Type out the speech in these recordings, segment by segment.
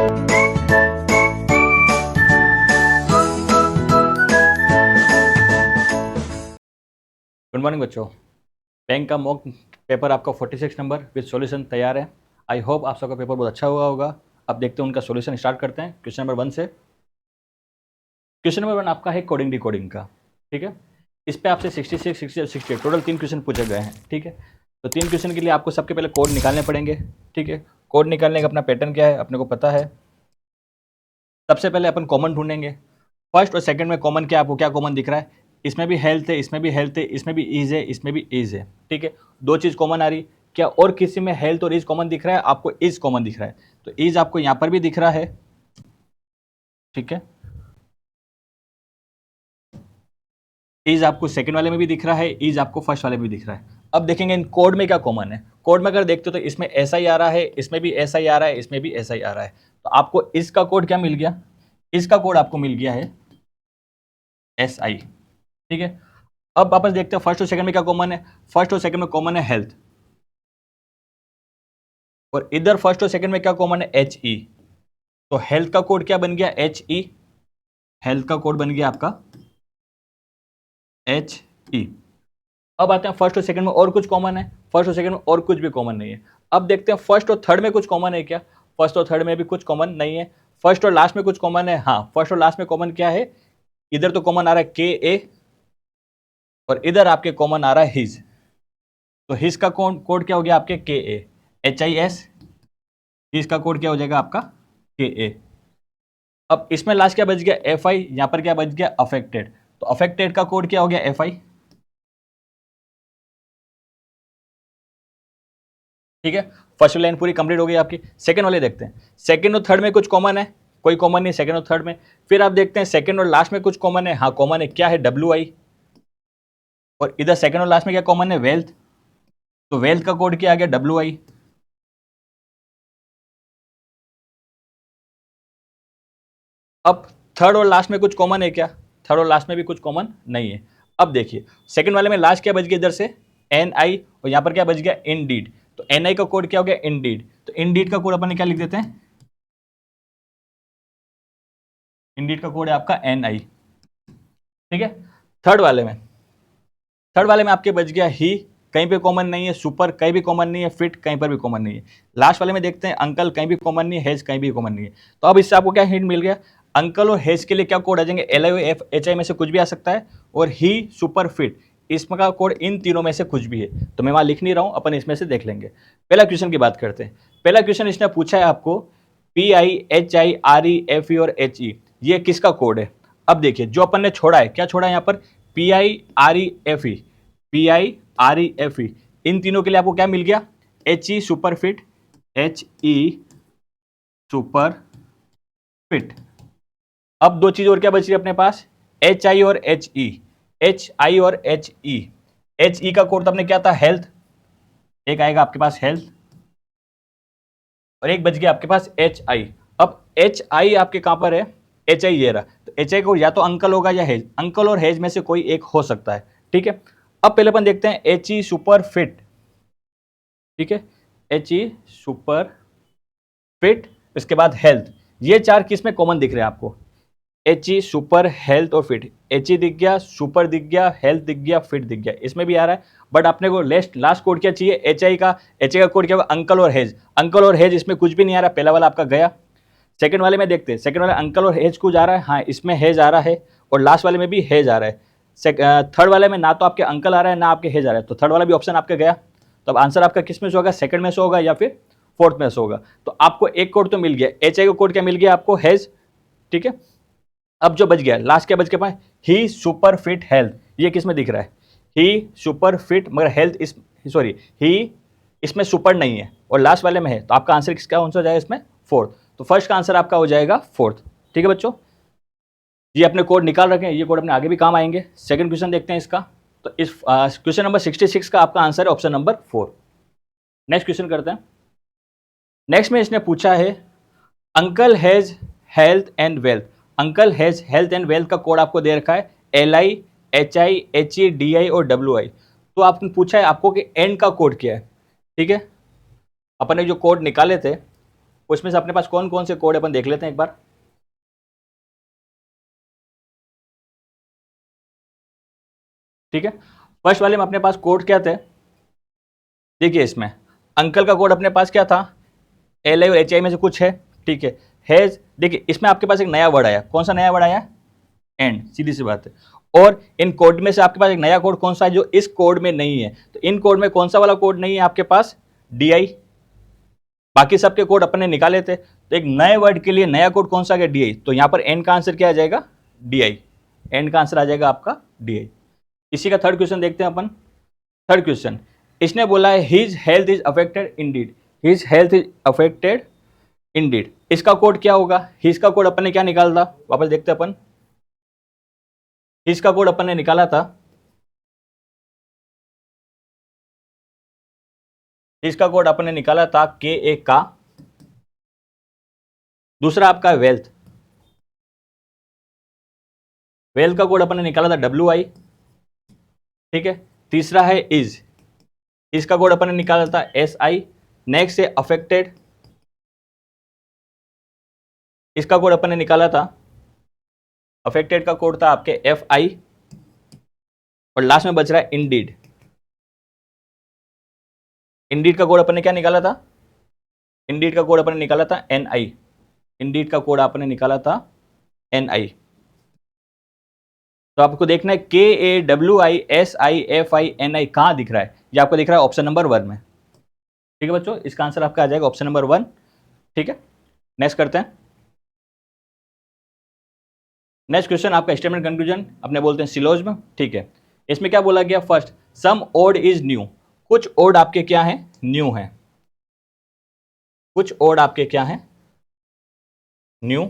Good morning बच्चों। Bank का mock paper आपका 46 नंबर विद सॉल्यूशन तैयार है। आई होप आप सबका पेपर बहुत अच्छा हुआ होगा। अब देखते हैं उनका सॉल्यूशन स्टार्ट करते हैं। क्वेश्चन नंबर 1 से। क्वेश्चन नंबर 1 आपका है कोडिंग डिकोडिंग का। ठीक है, इस पे आपसे 66, 60 68 टोटल 3 क्वेश्चन पूछे गए हैं। ठीक है, तो 3 क्वेश्चन के लिए आपको सबके पहले कोड निकालने पड़ेंगे। ठीक है, कोड निकालने का अपना पैटर्न क्या है अपने को पता है। सबसे पहले अपन कॉमन ढूंढेंगे। फर्स्ट और सेकंड में कॉमन क्या, आपको क्या कॉमन दिख रहा है? इसमें भी हेल्थ है, इसमें भी हेल्थ है, इसमें भी ईज है, इसमें भी ईज है। ठीक है, दो चीज कॉमन आ रही। क्या और किसी में हेल्थ और ईज कॉमन दिख रहा है? आपको ईज कॉमन दिख रहा है, तो ईज आपको यहां पर भी दिख रहा है। ठीक है, ईज आपको सेकंड वाले में भी दिख रहा है, ईज आपको फर्स्ट वाले में भी दिख रहा है। अब देखेंगे इन कोड में क्या कॉमन है। कोड में अगर देखते हो तो इसमें ऐसा ही आ रहा है, इसमें भी ऐसा ही आ रहा है, इसमें भी ऐसा ही आ रहा है। तो आपको इसका कोड क्या मिल गया? इसका कोड आपको मिल गया है SI। ठीक है, अब वापस देखते हैं फर्स्ट और सेकंड में क्या कॉमन है। फर्स्ट और सेकंड में कॉमन है हेल्थ, और इधर फर्स्ट और सेकंड में क्या कॉमन है? HE। तो हेल्थ का कोड क्या बन गया? HE। हेल्थ का कोड बन गया आपका HE। अब आते हैं फर्स्ट और सेकंड में और कुछ कॉमन है। फर्स्ट और सेकंड में और कुछ भी कॉमन नहीं है। अब देखते हैं फर्स्ट और थर्ड में कुछ कॉमन है क्या। फर्स्ट और थर्ड में भी कुछ कॉमन नहीं है। फर्स्ट और लास्ट में कुछ कॉमन है। हाँ, फर्स्ट और लास्ट में कॉमन क्या है? इधर तो कॉमन आ रहा है KA, और इधर आपके कॉमन आ रहा है हिज। तो हिज का कोड क्या हो गया आपके? KA। HIS। इसका कोड क्या हो जाएगा आपका? KA। अब इसमें लास्ट क्या बच गया? FI। यहां पर क्या बच गया? अफेक्टेड। तो अफेक्टेड का कोड क्या हो गया? FI। ठीक है, फर्स्ट लाइन पूरी कंप्लीट हो गई आपकी। सेकंड वाले देखते हैं। सेकंड और थर्ड में कुछ कॉमन है? कोई कॉमन नहीं सेकंड और थर्ड में। फिर आप देखते हैं सेकंड और लास्ट में कुछ कॉमन है। हाँ कॉमन है, क्या है? WI। और इधर सेकंड और लास्ट में क्या कॉमन है? वेल्थ। तो वेल्थ का कोड क्या आ गया? WI। अब थर्ड और लास्ट में कुछ कॉमन है क्या? थर्ड और लास्ट में भी कुछ कॉमन नहीं है। अब देखिए सेकंड वाले में लास्ट क्या बच गया? इधर से NI, और यहां पर क्या बच गया? इंडीड। तो NI का कोड क्या हो गया? इंडीड। तो इंडीड का कोड अपन क्या लिख देते हैं? इंडीड का कोड है आपका NI। ठीक है, थर्ड वाले में, थर्ड वाले में आपके बच गया ही, कहीं पे कॉमन नहीं है। सुपर कहीं भी कॉमन नहीं है। फिट कहीं पर भी कॉमन नहीं है। लास्ट वाले में देखते हैं अंकल, कहीं भी कॉमन नहीं है। हेज कहीं भी कॉमन नहीं है। तो अब इससे आपको क्या हिंट मिल गया? अंकल और हेज के लिए क्या कोड आ जाएंगे? LIFHI में से कुछ भी आ सकता है, और ही सुपर फिट इसमें का कोड इन तीनों में से कुछ भी है। तो मैं वहां लिख नहीं रहा हूं, अपन इसमें से देख लेंगे। पहला क्वेश्चन की बात करते हैं। पहला क्वेश्चन इसने पूछा है आपको PIHIREFE और HE, ये किसका कोड है? अब देखिए जो अपन ने छोड़ा है, क्या छोड़ा है यहाँ पर? PIREFE, PIREFE, इन तीनों के लिए आपको क्या मिल गया? HE super fit, HE super fit. अब दो चीज और क्या बच रही है अपने पास? HI और HE, HI और HE। HE का कोड तो अपने क्या था? हेल्थ। एक आएगा आपके पास हेल्थ, और एक बच गया आपके पास HI। अब HI आपके कहां पर है? HI ये रहा। तो HI को या तो अंकल होगा या हेज। अंकल और हेज में से कोई एक हो सकता है। ठीक है, अब पहले अपन देखते हैं HE सुपर फिट। ठीक है, HE सुपर फिट, इसके बाद हेल्थ। ये चार किस में कॉमन दिख रहे हैं आपको? HE सुपर हेल्थ और फिट। HE दिख गया, सुपर दिख गया, हेल्थ दिख गया, फिट दिख गया, इसमें भी आ रहा है। बट आपने को लास्ट कोड क्या चाहिए? HI का। HI का कोड क्या होगा? अंकल और हेज। अंकल और हेज इसमें कुछ भी नहीं आ रहा, पहला वाला आपका गया। सेकंड वाले में देखते हैं, सेकंड वाले अंकल और हेज कुछ आ रहा है। हाँ इसमें हेज आ रहा है, और लास्ट वाले में भी हेज आ रहा है। थर्ड वाले में ना तो आपके अंकल आ रहा है ना आपके हेज आ रहा है, तो थर्ड वाला भी ऑप्शन आपका गया। तो अब आंसर आपका किस में से होगा? सेकंड में से होगा या फिर फोर्थ में से होगा। तो आपको एक कोड तो मिल गया, HI का कोड क्या मिल गया आपको? हेज। ठीक है, अब जो बच गया लास्ट क्या बच गया पाए? ही सुपर फिट हेल्थ। ये किस में दिख रहा है? ही सुपर फिट, मगर हेल्थ इस, सॉरी ही इसमें सुपर नहीं है, और लास्ट वाले में है। तो आपका आंसर किसका आंसर हो जाएगा इसमें? फोर्थ। तो फर्स्ट का आंसर आपका हो जाएगा फोर्थ। ठीक है बच्चों, ये अपने कोड निकाल रखे हैं, ये कोड अपने आगे भी काम आएंगे। सेकंड क्वेश्चन देखते हैं इसका। तो इस क्वेश्चन नंबर 66 का आपका आंसर है ऑप्शन नंबर 4। नेक्स्ट क्वेश्चन करते हैं। नेक्स्ट में इसने पूछा है uncle has health and wealth. Uncle has health and wealth का कोड आपको दे रखा है LI HI HE DI और WI। तो आपने पूछा है आपको कि एंड का कोड क्या है। ठीक है, अपन ने जो कोड निकाले थे उसमें से अपने पास कौन कौन से कोड अपन देख लेते हैं एक बार। ठीक है, फर्स्ट वाले में अपने पास कोड क्या थे, देखिए इसमें अंकल का कोड अपने पास क्या था, एल आई और एच आई में से कुछ है। ठीक है, हैज, देखिए इसमें आपके पास एक नया वर्ड आया, कौन सा नया वर्ड आया, एंड, सीधी सी बात है। और इन कोड में से आपके पास एक नया कोड कौन सा है जो इस कोड में नहीं है, तो इन कोड में कौन सा वाला कोड नहीं है आपके पास, डी आई। बाकी सबके कोड अपन ने निकाले थे, तो एक नए वर्ड के लिए नया कोड कौन सा है, डी आई। तो यहां पर एन का आंसर क्या आ जाएगा, डी आई। एन का आंसर आ जाएगा आपका डी आई। इसी का थर्ड क्वेश्चन देखते हैं अपन। थर्ड क्वेश्चन, इसने बोला है his health is affected Indeed, his health is affected Indeed. इसका कोड क्या होगा, हिज का कोड अपन ने क्या निकाला था, वापस देखते हैं अपन। हिज का कोड अपन ने निकाला था, इसका कोड अपन ने निकाला था के ए का। दूसरा आपका वेल्थ, वेल्थ का कोड अपन ने निकाला था डब्ल्यू आई। ठीक है, तीसरा है इज, इसका कोड अपन ने निकाला था एस आई। नेक्स्ट है अफेक्टेड, इसका कोड अपन ने निकाला था, अफेक्टेड का कोड था आपके एफ आई। और लास्ट में बच रहा है इंडीड, इंडीड का कोड अपन ने क्या निकाला था, इंडीड का कोड अपन ने निकाला था एन आई। इंडीड का कोड आपने निकाला था एन आई। तो आपको देखना है के A W I S I F I N I कहां दिख रहा है, ये आपको दिख रहा है ऑप्शन नंबर 1 में। ठीक है बच्चों, इसका आंसर आपका आ जाएगा ऑप्शन नंबर 1। ठीक है, नेक्स्ट करते हैं। नेक्स्ट क्वेश्चन आपका स्टेटमेंट कंक्लूजन, अपने बोलते हैं सिलोजिज्म। ठीक है, इसमें क्या बोला गया, first some odd is new, कुछ ओड आपके क्या है, न्यू है। कुछ ओड आपके क्या है, न्यू।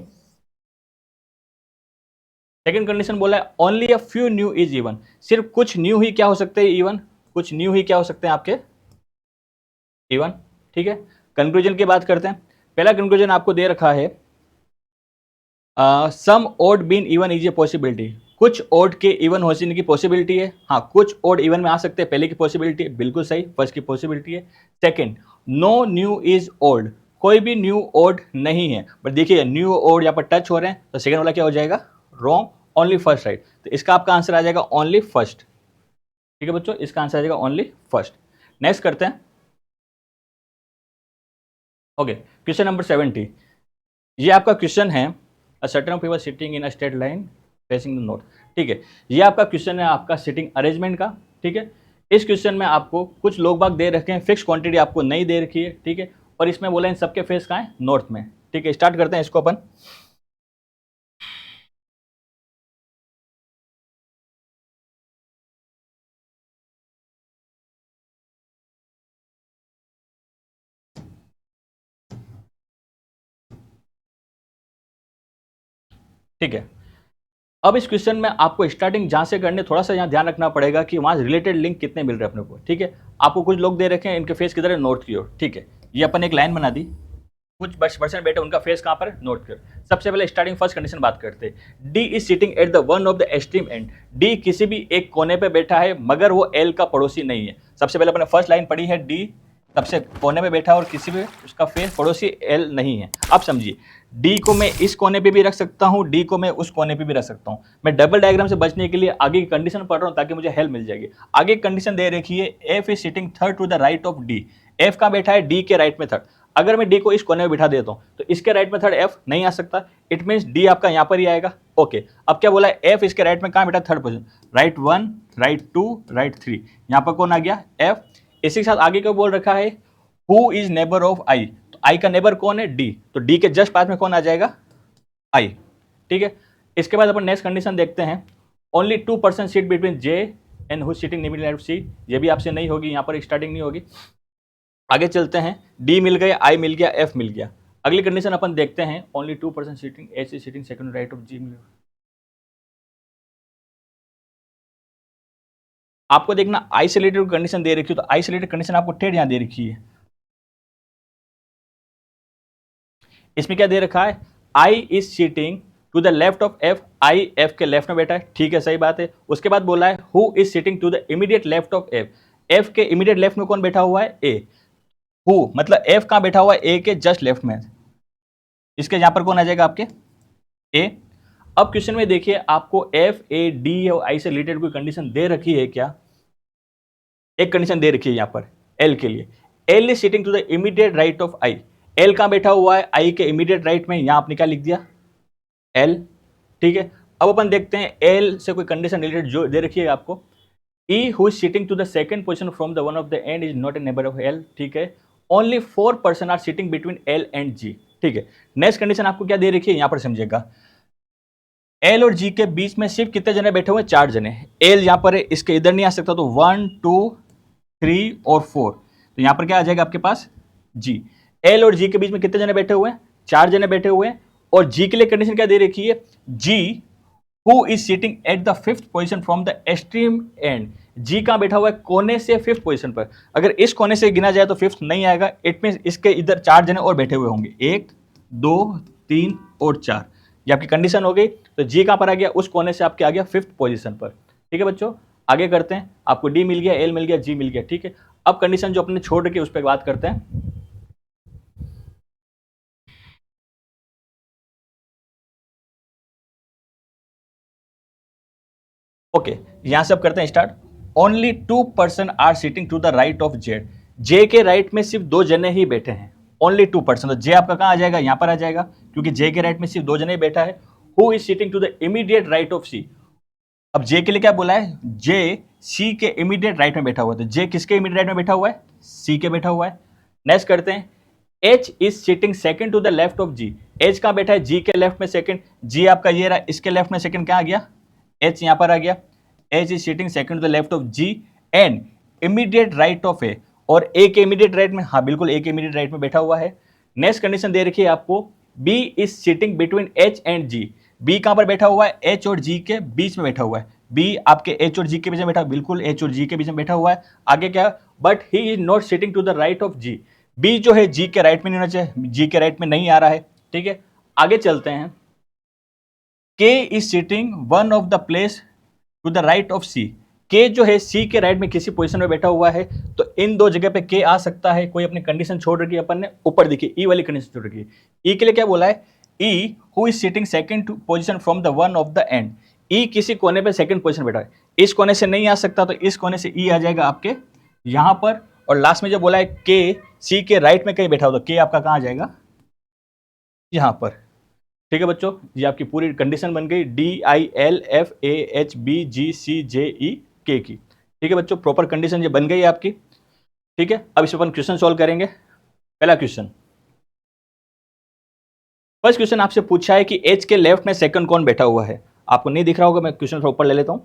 सेकंड कंडीशन बोला है only a few new is even, सिर्फ कुछ न्यू ही क्या हो सकते हैं, इवन, कुछ न्यू ही क्या हो सकते हैं आपके, इवन। ठीक है, कंक्लूजन की बात करते हैं। पहला कंक्लूजन आपको दे रखा है some odd been even is a possibility, कुछ ओड के इवन होने की पॉसिबिलिटी है। हाँ, कुछ ओड इवन में आ सकते हैं, पहले की पॉसिबिलिटी है, बिल्कुल सही, फर्स्ट की पॉसिबिलिटी है। Second, no new is old, कोई भी न्यू ओड नहीं है। बट देखिए न्यू ओड यहाँ पर टच हो रहे हैं, तो सेकंड वाला क्या हो जाएगा, रॉन्ग, ओनली फर्स्ट राइट। तो इसका आपका आंसर आ जाएगा ओनली फर्स्ट। ठीक है बच्चों, इसका आंसर आ जाएगा ओनली फर्स्ट। नेक्स्ट करते हैं। ओके, क्वेश्चन नंबर 70, ये आपका क्वेश्चन है a certain of people sitting in a straight line facing the north. ठीक है, ये आपका क्वेश्चन है आपका सिटिंग अरेंजमेंट का। ठीक है, इस क्वेश्चन में आपको कुछ लोग बाग दे रखे हैं, फिक्स क्वांटिटी आपको नहीं दे रखी है। ठीक है, और इसमें बोला इन सबके फेस कहाँ है, नॉर्थ में। ठीक है, स्टार्ट करते हैं इसको अपन। ठीक है, अब इस क्वेश्चन में आपको स्टार्टिंग जहां से करने, थोड़ा सा यहाँ ध्यान रखना पड़ेगा कि वहां रिलेटेड लिंक कितने मिल रहे हैं अपने को। ठीक है, आपको कुछ लोग दे रखे हैं, इनके फेस किधर है, नॉर्थ की ओर। ठीक है, ये अपन एक लाइन बना दी, कुछ पर्सन बैठे, उनका फेस कहां पर है, नॉर्थ की ओर। सबसे पहले स्टार्टिंग फर्स्ट कंडीशन बात करते हैं, D is sitting at the one of the extreme and, D किसी भी एक कोने पे बैठा है मगर वो एल का पड़ोसी नहीं है। सबसे पहले अपने फर्स्ट लाइन पढ़ी है, डी सबसे कोने पे बैठा और किसी भी उसका फेस पड़ोसी एल नहीं है। अब समझिए, डी को मैं इस कोने पे भी रख सकता हूँ, डी को मैं उस कोने पे भी रख सकता हूँ। मैं डबल डायग्राम से बचने के लिए आगे की कंडीशन पढ़ रहा हूँ ताकि मुझे हेल्प मिल जाएगी। आगे कंडीशन दे रखी है, F is sitting third to the right of D, F कहाँ बैठा है, डी के राइट में थर्ड। अगर मैं डी को इस कोने में बिठा देता हूँ तो इसके राइट में थर्ड एफ नहीं आ सकता, इट मीन्स डी आपका यहाँ पर ही आएगा। ओके, अब क्या बोला है, एफ इसके राइट में कहाँ बैठा, third position, right 1, right 2, right 3, यहाँ पर कौन आ गया, एफ। इसी के साथ आगे क्या बोल रखा है, हु इज नेबर ऑफ आई, तो आई का नेबर कौन है, डी, तो डी के जस्ट पास में कौन आ जाएगा, आई। ठीक है, इसके बाद अपन नेक्स्ट कंडीशन देखते हैं, only 2% sit between J and who sitting in middle of C, ये भी आपसे नहीं होगी, यहाँ पर स्टार्टिंग नहीं होगी। आगे चलते हैं, डी मिल गया, आई मिल गया, एफ मिल गया। अगली कंडीशन अपन देखते हैं, only 2% sitting H is sitting second right of G. आपको देखना आइसोलेटेड कंडीशन दे रखी है, तो आइसोलेटेड कंडीशन आपको टेढ़ यहां दे रखी है। इसमें क्या दे रखा है, I is sitting to the left of F, I F के लेफ्ट में बैठा है। ठीक है, सही बात है। उसके बाद बोला है who is sitting to the immediate left of F, F के इमीडिएट लेफ्ट में कौन बैठा हुआ है, ए। हु मतलब एफ कहां बैठा हुआ है, ए के जस्ट लेफ्ट में। इसके यहां पर कौन आ जाएगा आपके ए। अब क्वेश्चन में देखिए आपको एफ ए डी और आई से रिलेटेड कोई कंडीशन दे रखी है क्या? एक कंडीशन दे रखी है यहां पर एल के लिए, L is sitting to the immediate right of I. L कहां बैठा हुआ है? आई के इमीडिएट राइट में। यहां आपने क्या लिख दिया? एल। ठीक है, अब अपन देखते हैं एल से कोई कंडीशन रिलेटेड जो दे रखी है आपको, E who is sitting to the second position from the one of the end is not a neighbour of L. ठीक है, only 4 person are sitting between L and G. ठीक है, नेक्स्ट कंडीशन आपको क्या दे रखी है यहां पर समझिएगा, एल और जी के बीच में सिर्फ कितने जने बैठे हुए हैं? 4 जने। एल यहां पर है, इसके इधर नहीं आ सकता, तो 1 2 3 और 4, तो यहां पर क्या आ जाएगा आपके पास? जी। एल और जी के बीच में कितने जने बैठे हुए हैं? 4 जने बैठे हुए हैं। और जी के लिए कंडीशन क्या दे रखी है? G who is sitting at the 5th position from the extreme end. G कहां बैठा हुआ है? कोने से 5th पोजीशन पर। अगर इस कोने से गिना जाए तो 5th नहीं आएगा, इट मीन इसके इधर 4 जने और बैठे हुए होंगे, 1 2 3 और 4। ये आपकी कंडीशन हो गई। तो जी कहां पर आ गया? उस कोने से आपके आ गया 5th पोजीशन पर। ठीक है बच्चों, आगे करते हैं। आपको डी मिल गया, एल मिल गया, जी मिल गया। ठीक है, अब कंडीशन जो अपने छोड़ के उस पर बात करते हैं। ओके, यहां से अब करते हैं start. Only 2 person are sitting to the right of Z. J के राइट में सिर्फ 2 जने ही बैठे हैं। ओनली 2 पर्सन, तो जे आपका कहां आ जाएगा? यहां पर आ जाएगा, क्योंकि जे के राइट में सिर्फ 2 जने ही बैठा है। Who is sitting to the immediate right of C. अब जे के लिए क्या बोला है? जे सी के इमीडिएट राइट में बैठा हुआ है, तो जे किसके इमीडिएट राइट में बैठा हुआ है? सी के बैठा हुआ है। नेक्स्ट करते हैं, H is sitting second to the left of G. H कहां बैठा है? जी के लेफ्ट में सेकंड। जी आपका ये रहा, इसके लेफ्ट में सेकंड क्या आ गया? एच यहां पर आ गया। H is sitting second to the left of G and immediate right of A. और ए के इमीडिएट राइट में, हाँ बिल्कुल ए के इमीडिएट राइट में बैठा हुआ है। नेक्स्ट कंडीशन दे रखी है आपको, B is sitting between H and G. B कहां पर बैठा हुआ है? एच और जी के बीच में बैठा हुआ है। बी आपके एच और जी के बीच में बैठा, बिल्कुल एच और जी के बीच में बैठा हुआ है। आगे क्या? But he is not sitting to the right of G. B जो है जी के राइट में नहीं होना चाहिए, जी के राइट में नहीं आ रहा है। ठीक है, आगे चलते हैं। K is sitting one of the place to the right of C. K जो है सी के राइट में किसी पोजीशन में बैठा हुआ है, तो इन दो जगह पे के आ सकता है। कोई अपनी कंडीशन छोड़ रखी है अपन ने, ऊपर देखिए ई वाली कंडीशन छोड़ रखी है। ई के लिए क्या बोला है? E who is sitting second position from the one of the end. E किसी कोने पे सेकंड पोजीशन बैठा है, इस कोने से नहीं आ सकता, तो इस कोने से ई आ जाएगा आपके यहां पर। और लास्ट में जो बोला है के सी के राइट में कहीं बैठा हो, तो के आपका कहां आ जाएगा? यहां पर। ठीक है बच्चों, ये आपकी पूरी कंडीशन बन गई, D I L F A H B G C J E K की। ठीक है बच्चों, प्रॉपर कंडीशन ये बन गई है आपकी। ठीक है, अब इस पर अपन क्वेश्चन सॉल्व करेंगे। पहला क्वेश्चन, फर्स्ट क्वेश्चन आपसे पूछा है कि एच के लेफ्ट में सेकंड कौन बैठा हुआ है। आपको नहीं दिख रहा होगा, मैं क्वेश्चन थोड़ा ऊपर ले लेता हूं।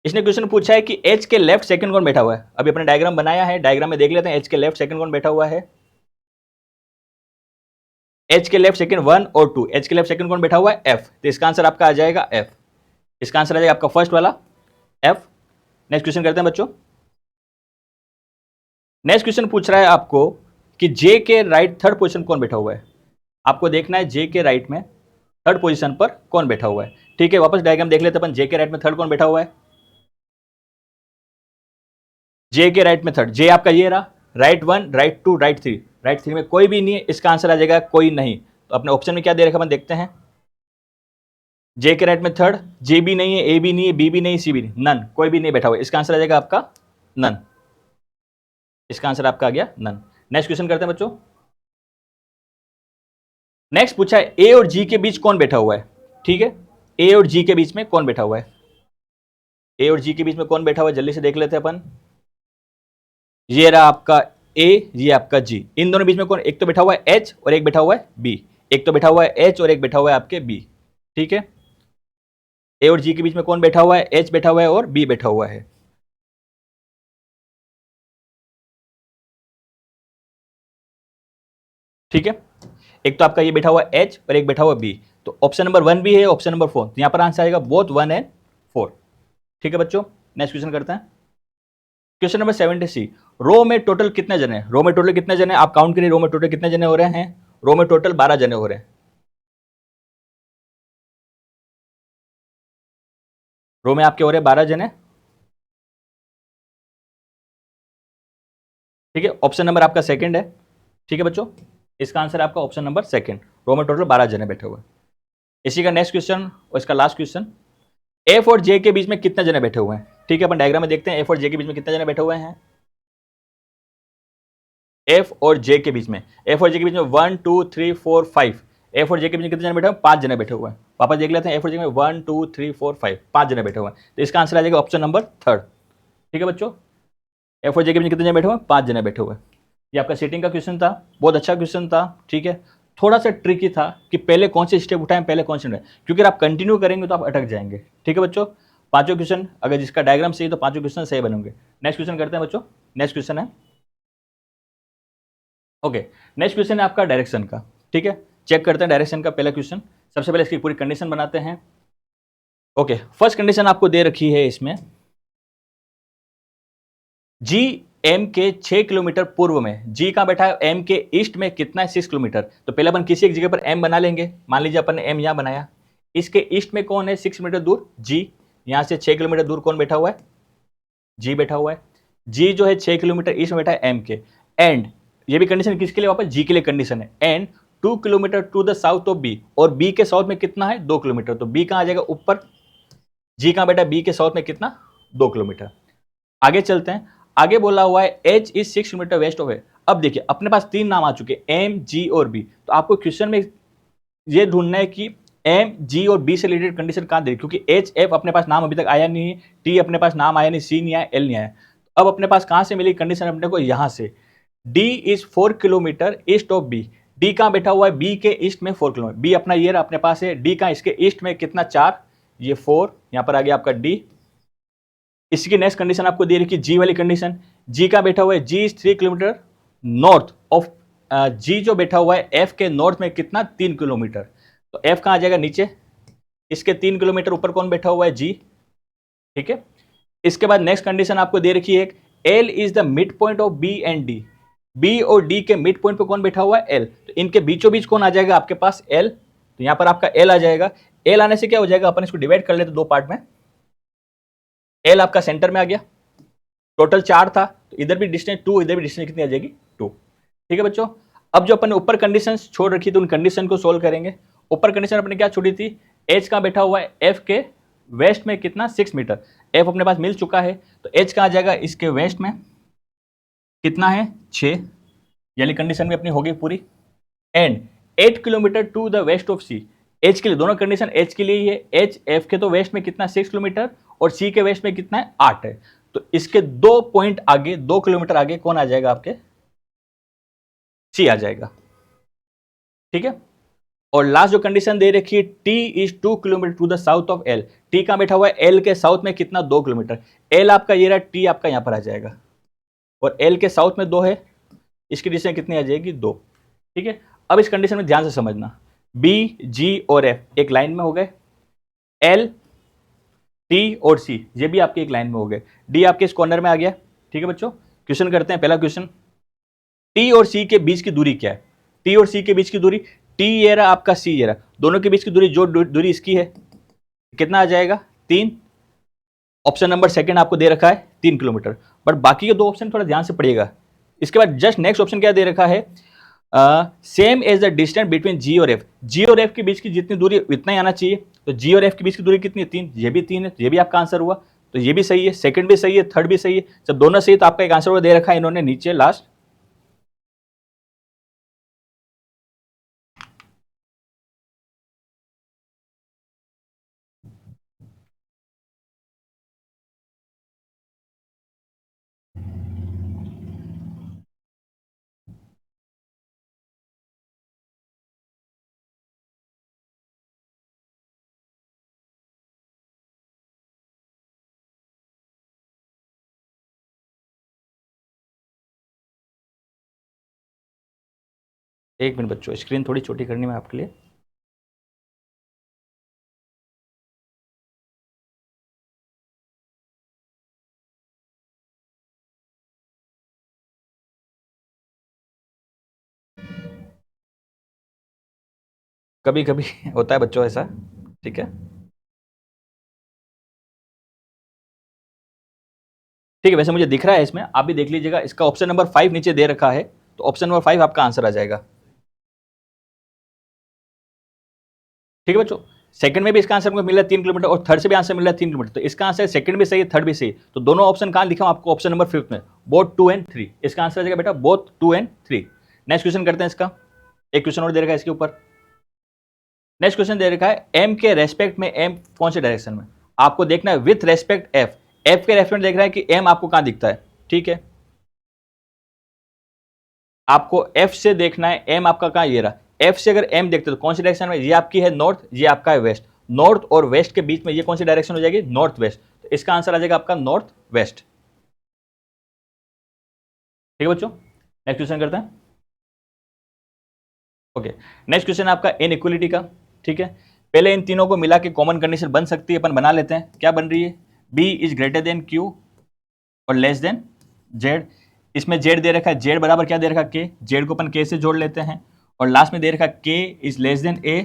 इसने क्वेश्चन पूछा है कि एच के लेफ्ट सेकंड कौन बैठा हुआ है। अभी अपने डायग्राम बनाया है, डायग्राम में देख लेते हैं एच के लेफ्ट सेकंड कौन बैठा हुआ है। एच के लेफ्ट सेकंड 1 और 2, एच के लेफ्ट सेकंड कौन बैठा हुआ है? एफ। तो इसका आंसर आपका आ जाएगा एफ। इसका आंसर आ जाएगा आपका फर्स्ट वाला एफ। नेक्स्ट क्वेश्चन करते हैं बच्चों। नेक्स्ट क्वेश्चन पूछ रहा है आपको कि जे के राइट थर्ड पोजीशन कौन बैठा हुआ है। आपको देखना है जे के राइट में थर्ड पोजीशन पर कौन बैठा हुआ है। ठीक है, वापस डायग्राम देख लेते हैं अपन, जे के राइट में थर्ड कौन बैठा हुआ है। जे के राइट में थर्ड, जे आपका ये रहा, राइट 1 राइट 2 राइट 3। राइट 3 में कोई भी नहीं है, इसका आंसर आ जाएगा कोई नहीं। तो अपने ऑप्शन में क्या दे रखा अपन देखते हैं। जे के राइट में थर्ड, जे भी नहीं है, ए भी नहीं है, बी भी नहीं, सी भी नहीं, नन, कोई भी नहीं बैठा हुआ। इसका आंसर आ जाएगा आपका नन। इसका आंसर आपका आ गया नन। नेक्स्ट क्वेश्चन करते हैं बच्चों। नेक्स्ट पूछा है ए और जी के बीच कौन बैठा हुआ है। ठीक है, ए और जी के बीच में कौन बैठा हुआ है। ए और जी के बीच में कौन बैठा हुआ है, जल्दी से देख लेते हैं अपन। ये रहा आपका ए, ये आपका जी। इन दोनों बीच में कौन, एक तो बैठा हुआ है एच और एक बैठा हुआ है बी। एक तो बैठा हुआ है एच और एक बैठा हुआ है आपके बी। ठीक है, ए और जी के बीच में कौन बैठा हुआ है? एच बैठा हुआ है और बी बैठा हुआ है। ठीक है, एक तो आपका ये बैठा हुआ एच और एक बैठा हुआ बी। तो ऑप्शन नंबर 1 भी है, ऑप्शन नंबर 4, तो यहां पर आंसर आएगा बोथ 1 एंड 4। ठीक है बच्चों, नेक्स्ट क्वेश्चन करते हैं। क्वेश्चन नंबर 70 रो में टोटल कितने जने हैं। रो में टोटल कितने जने, आप काउंट करिए, रो में टोटल कितने जने हो रहे हैं। रो में टोटल 12 जने हो रहे हैं। रो में आपके हो रहे हैं 12 जने। ठीक है, ऑप्शन नंबर आपका सेकंड है। ठीक है बच्चों, इसका आंसर आपका ऑप्शन नंबर सेकंड। रो में टोटल 12 जने बैठे हुए हैं। इसी का नेक्स्ट क्वेश्चन और इसका लास्ट क्वेश्चन, एफ और जे के बीच में कितने जने बैठे हुए हैं? ठीक है, अपन डायग्राम में देखते हैं एफ और जे के बीच में कितने जने बैठे हुए हैं। एफ और जे के बीच में, एफ और जे के बीच में 1 2 3 4 5, एफ और जे के बीच में कितने जने बैठे हुए हैं? 5 जने बैठे हुए हैं। पापा देख लेते हैं एफ और जे में 1 2 3 4 5, 5 जने बैठे हुए हैं। तो इसका आंसर आ जाएगा ऑप्शन नंबर थर्ड। ठीक है बच्चों, एफ और जे के बीच में कितने जने बैठे हुए हैं? 5 जने बैठे हुए हैं। ये आपका सीटिंग का क्वेश्चन था, बहुत अच्छा क्वेश्चन था। ठीक है, थोड़ा सा ट्रिकी था कि पहले कौन से स्टेप उठाएं, पहले कौन से नहीं, क्योंकि आप कंटिन्यू करेंगे तो आप अटक जाएंगे। ठीक है बच्चों, पांचों क्वेश्चन अगर जिसका डायग्राम सही तो पांचों क्वेश्चन सही बनेंगे। नेक्स्ट क्वेश्चन करते हैं बच्चों। नेक्स्ट क्वेश्चन है, ओके, नेक्स्ट क्वेश्चन है आपका डायरेक्शन का। ठीक है, चेक करते हैं डायरेक्शन का पहला क्वेश्चन। सबसे पहले इसकी पूरी कंडीशन बनाते हैं। ओके, फर्स्ट कंडीशन आपको दे रखी है इसमें, जी एम के 6 किलोमीटर पूर्व में, जी कहां बैठा है? एम के ईस्ट में कितना है? 6 किलोमीटर। तो पहले अपन किसी एक जगह पर एम बना लेंगे। मान लीजिए अपन ने एम यहां बनाया, इसके ईस्ट में कौन है? 6 मीटर दूर जी। यहां से 6 किलोमीटर दूर कौन बैठा हुआ है? जी बैठा हुआ है। जी जो है 6 किलोमीटर ईस्ट में बैठा है एम के। एंड ये भी कंडीशन किसके लिए? वापस जी के लिए कंडीशन है। And 2 kilometre to the south of B, और बी के साउथ में कितना है? 2 किलोमीटर। तो बी कहां आ जाएगा? ऊपर। जी कहां बैठा है? बी के साउथ में कितना? 2 किलोमीटर। आगे चलते हैं, आगे बोला हुआ है H is 6 kilometre west of है। अब देखिए अपने पास तीन नाम आ चुके हैं, एम जी और बी। तो आपको क्वेश्चन में ये ढूंढना है कि एम जी और बी से रिलेटेड कंडीशन कहां दे, क्योंकि एच एफ अपने पास नाम अभी तक आया नहीं है, टी अपने पास नाम आया नहीं, सी नहीं आया, एल नहीं आया। अब अपने पास कहां से मिली कंडीशन? अपने को यहां से, D is 4 kilometre east of B. D कहां बैठा हुआ है? बी के ईस्ट में 4 किलोमीटर। बी अपना ये अपने पास है, डी कहां? इसके ईस्ट में कितना? 4, ये 4, यहां पर आ गया आपका डी। इसकी नेक्स्ट कंडीशन आपको दे रखी जी वाली कंडीशन, जी का बैठा हुआ है? जी इज 3 किलोमीटर नॉर्थ ऑफ, जी जो बैठा हुआ है एफ के नॉर्थ में कितना? 3 किलोमीटर। तो एफ कहां आ जाएगा? नीचे। इसके 3 किलोमीटर ऊपर कौन बैठा हुआ है? जी। ठीक है, इसके बाद नेक्स्ट कंडीशन आपको दे रखी है, L is the mid point of B and D. B और डी के मिड पॉइंट पे कौन बैठा हुआ है? एल। तो इनके बीचों बीच कौन आ जाएगा आपके पास? एल। तो यहां पर आपका एल आ जाएगा। एल आने से क्या हो जाएगा? अपन इसको डिवाइड कर लेते दो पार्ट में। एल आपका सेंटर में आ गया, टोटल 4 था, तो इधर भी डिस्टेंस 2, इधर भी डिस्टेंस कितनी आ जाएगी? 2। ठीक है बच्चों, अब जो अपन ने ऊपर कंडीशन छोड़ रखी थी उन कंडीशन को सोल्व करेंगे। ऊपर कंडीशन अपने क्या छोड़ी थी? एच कहां बैठा हुआ है? एफ के वेस्ट में कितना? 6 मीटर। एफ अपने पास मिल चुका है, तो एच कहां आ जाएगा? इसके वेस्ट में कितना है? 6, यानी कंडीशन भी अपनी होगी पूरी। And 8 kilometre to the west of C. H के लिए दोनों कंडीशन एच के लिए ही है। एच एफ के तो वेस्ट में कितना? 6 किलोमीटर, और सी के वेस्ट में कितना है? 8 है। तो इसके 2 पॉइंट आगे, 2 किलोमीटर आगे कौन आ जाएगा आपके? सी आ जाएगा। ठीक है, और लास्ट जो कंडीशन दे रखी है, T is 2 kilometre to the south of L. T कहां बैठा हुआ है? एल के साउथ में कितना? 2 किलोमीटर। एल आपका ये रहा, टी आपका यहां पर आ जाएगा, और एल के साउथ में 2 है, इसकी डिस्टेंस कितनी आ जाएगी? 2। ठीक है, अब इस कंडीशन में ध्यान से समझना, बी जी और एफ एक लाइन में हो गए, एल टी और सी ये भी आपके एक लाइन में हो गए, डी आपके इस कॉर्नर में आ गया। ठीक है बच्चों, क्वेश्चन करते हैं। पहला क्वेश्चन, टी और सी के बीच की दूरी क्या है? टी और सी के बीच की दूरी, टी ये रहा आपका, सी ये रहा, दोनों के बीच की दूरी, जो दूरी इसकी है कितना आ जाएगा? 3। ऑप्शन नंबर सेकंड आपको दे रखा है 3 किलोमीटर, बट बाकी के दो ऑप्शन थोड़ा ध्यान से पढ़िएगा। इसके बाद जस्ट नेक्स्ट ऑप्शन क्या दे रखा है? Same as the distance between G और एफ। जी और एफ के बीच की जितनी दूरी इतना ही आना चाहिए। तो जी और एफ के बीच की दूरी कितनी है? 3। ये भी 3 है, तो ये भी आपका आंसर हुआ। तो ये भी सही है, सेकंड भी सही है, थर्ड भी सही है, जब दोनों सही तो आपका एक आंसर दे रखा है इन्होंने नीचे लास्ट। एक मिनट बच्चों, स्क्रीन थोड़ी छोटी करनी है आपके लिए। कभी कभी होता है बच्चों ऐसा। ठीक है, ठीक है, वैसे मुझे दिख रहा है इसमें, आप भी देख लीजिएगा। इसका ऑप्शन नंबर 5 नीचे दे रखा है, तो ऑप्शन नंबर 5 आपका आंसर आ जाएगा। ठीक है बच्चों, सेकंड में भी इसका आंसर हमको मिला 3 किलोमीटर और थर्ड से भी आंसर मिला 3 किलोमीटर, तो इसका आंसर सेकंड भी सही है, थर्ड भी सही है। तो दोनों ऑप्शन कहां लिखा हूं आपको, ऑप्शन नंबर 5 में, बोथ 2 एंड 3। इसका आंसर आ जाएगा बेटा बोथ 2 एंड 3। नेक्स्ट क्वेश्चन करते हैं इसका, एक क्वेश्चन और दे रखा है इसके ऊपर। नेक्स्ट क्वेश्चन दे रखा है एम के रेस्पेक्ट में एम कौन से डायरेक्शन में, आपको देखना है विथ रेस्पेक्ट एफ। एफ के रेस्पेक्ट देख रहा है कि एम आपको कहां दिखता है। ठीक है, आपको एफ से देखना है एम आपका कहां, ये रहा। एफ से अगर एम देखते हो तो कौन सी डायरेक्शन में, ये आपकी है नॉर्थ, ये आपका है वेस्ट। नॉर्थ और वेस्ट के बीच में ये कौन सी डायरेक्शन हो जाएगी, नॉर्थ वेस्ट। तो इसका आंसर आ जाएगा आपका नॉर्थ वेस्ट। ठीक है बच्चों, नेक्स्ट क्वेश्चन करते हैं। ओके, नेक्स्ट क्वेश्चन आपका इनइक्वालिटी का। ठीक है, पहले इन तीनों को मिला के कॉमन कंडीशन बन सकती है, अपन बना लेते हैं। क्या बन रही है, B is greater than Q और लेस देन जेड। इसमें जेड दे रखा है, जेड बराबर क्या दे रखा है, के। जेड को अपन के से जोड़ लेते हैं और लास्ट में दे रखा के is less then A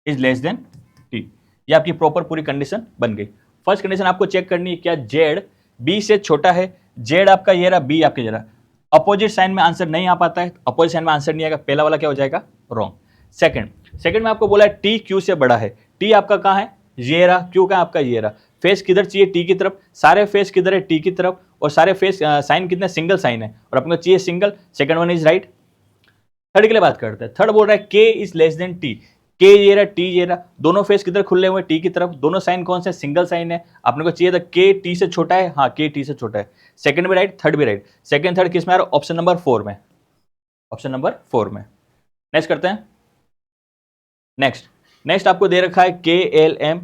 is less then T. ये आपकी प्रॉपर पूरी कंडीशन बन गई। फर्स्ट कंडीशन आपको चेक करनी है, क्या जेड बी से छोटा है। जेड आपका ये रहा, बी आपके जरा अपोजिट साइन में आंसर नहीं आ पाता है, अपोजिट साइन में आंसर नहीं आएगा, पहला वाला क्या हो जाएगा, रॉन्ग। सेकंड में आपको बोला है टी क्यू से बड़ा है। टी आपका कहाँ है, ये रहा। क्यू का आपका ये रहा। फेस किधर चाहिए, टी की तरफ। सारे फेस किधर है, टी की तरफ। और सारे फेस साइन कितने, सिंगल साइन है और अपने को चाहिए single. Second one is right. Third के लिए बात करते हैं। थर्ड बोल रहा है के इज लेस देन टी। के ये रहा, टी ये रहा। दोनों फेस किधर खुले हुए, टी की तरफ। दोनों साइन कौन से, सिंगल साइन है। अपने को चाहिए था के टी से छोटा है, हाँ के टी से छोटा है। सेकंड भी राइट, थर्ड भी राइट। सेकंड थर्ड किस में आ रहा है, ऑप्शन नंबर 4 में। ऑप्शन नंबर 4 में। नेक्स्ट करते हैं। नेक्स्ट आपको दे रखा है के एल एम।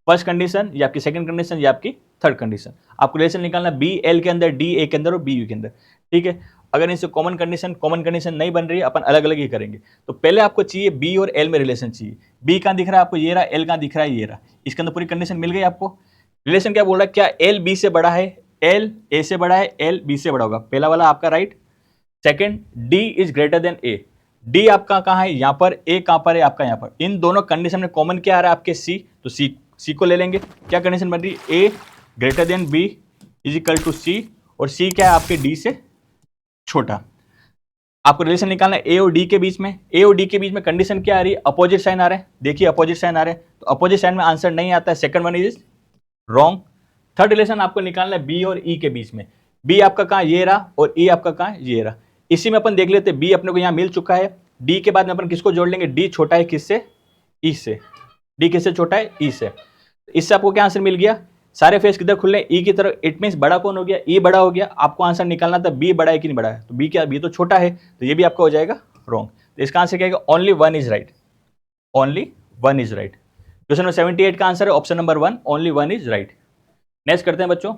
फर्स्ट कंडीशन, ये आपकी सेकंड कंडीशन, ये आपकी थर्ड कंडीशन। आपको रिलेशन निकालना बी एल के अंदर, डी ए के अंदर और बी यू के अंदर। ठीक है, अगर इनसे कॉमन कंडीशन नहीं बन रही है, अपन अलग अलग ही करेंगे। तो पहले आपको चाहिए बी और एल में रिलेशन चाहिए। बी कहां दिख रहा है आपको, ये रहा। एल कहां दिख रहा है, ये रहा। इसके अंदर पूरी कंडीशन मिल गई आपको। रिलेशन क्या बोल रहा है, क्या एल बी से बड़ा है, एल ए से बड़ा है, एल बी से बड़ा होगा। पहला वाला आपका right. Second, D is greater then A. D आपका कहां है, यहां पर। ए कहां पर है आपका, यहां पर। इन दोनों कंडीशन में कॉमन क्या आ रहा है आपके, सी। तो सी को ले लेंगे। क्या कंडीशन बन रही है, A greater than B is equal to C. और सी क्या है आपके, डी से छोटा। आपको रिलेशन निकालना है ए और डी के बीच में। ए और डी के बीच में कंडीशन क्या आ रही है, अपोजिट साइन आ रहे हैं। देखिए अपोजिट साइन आ रहे हैं, तो अपोजिट साइन में आंसर नहीं आता है। Second one is wrong. Third relation आपको निकालना है बी और ई के बीच में। बी आपका कहां, ये रहा। और ई आपका कहां, ये रहा। इसी में अपन देख लेते हैं, बी अपने को यहां मिल चुका है। डी के बाद में अपन किसको जोड़ लेंगे, डी छोटा है किससे, ई से। डी किससे छोटा है, ई से। इससे आपको क्या आंसर मिल गया, सारे फेस किधर खुले, ई की तरफ। इट मींस बड़ा कौन हो गया, ई बड़ा हो गया। आपको आंसर निकालना था बी बड़ा है कि नहीं बड़ा है, तो बी क्या, बी तो छोटा है, तो ये भी आपका हो जाएगा रॉन्ग। तो इसका आंसर क्या है, only one is right. Only one is right. Question number 78 का आंसर है option number 1, only one is right. Next करते हैं बच्चों।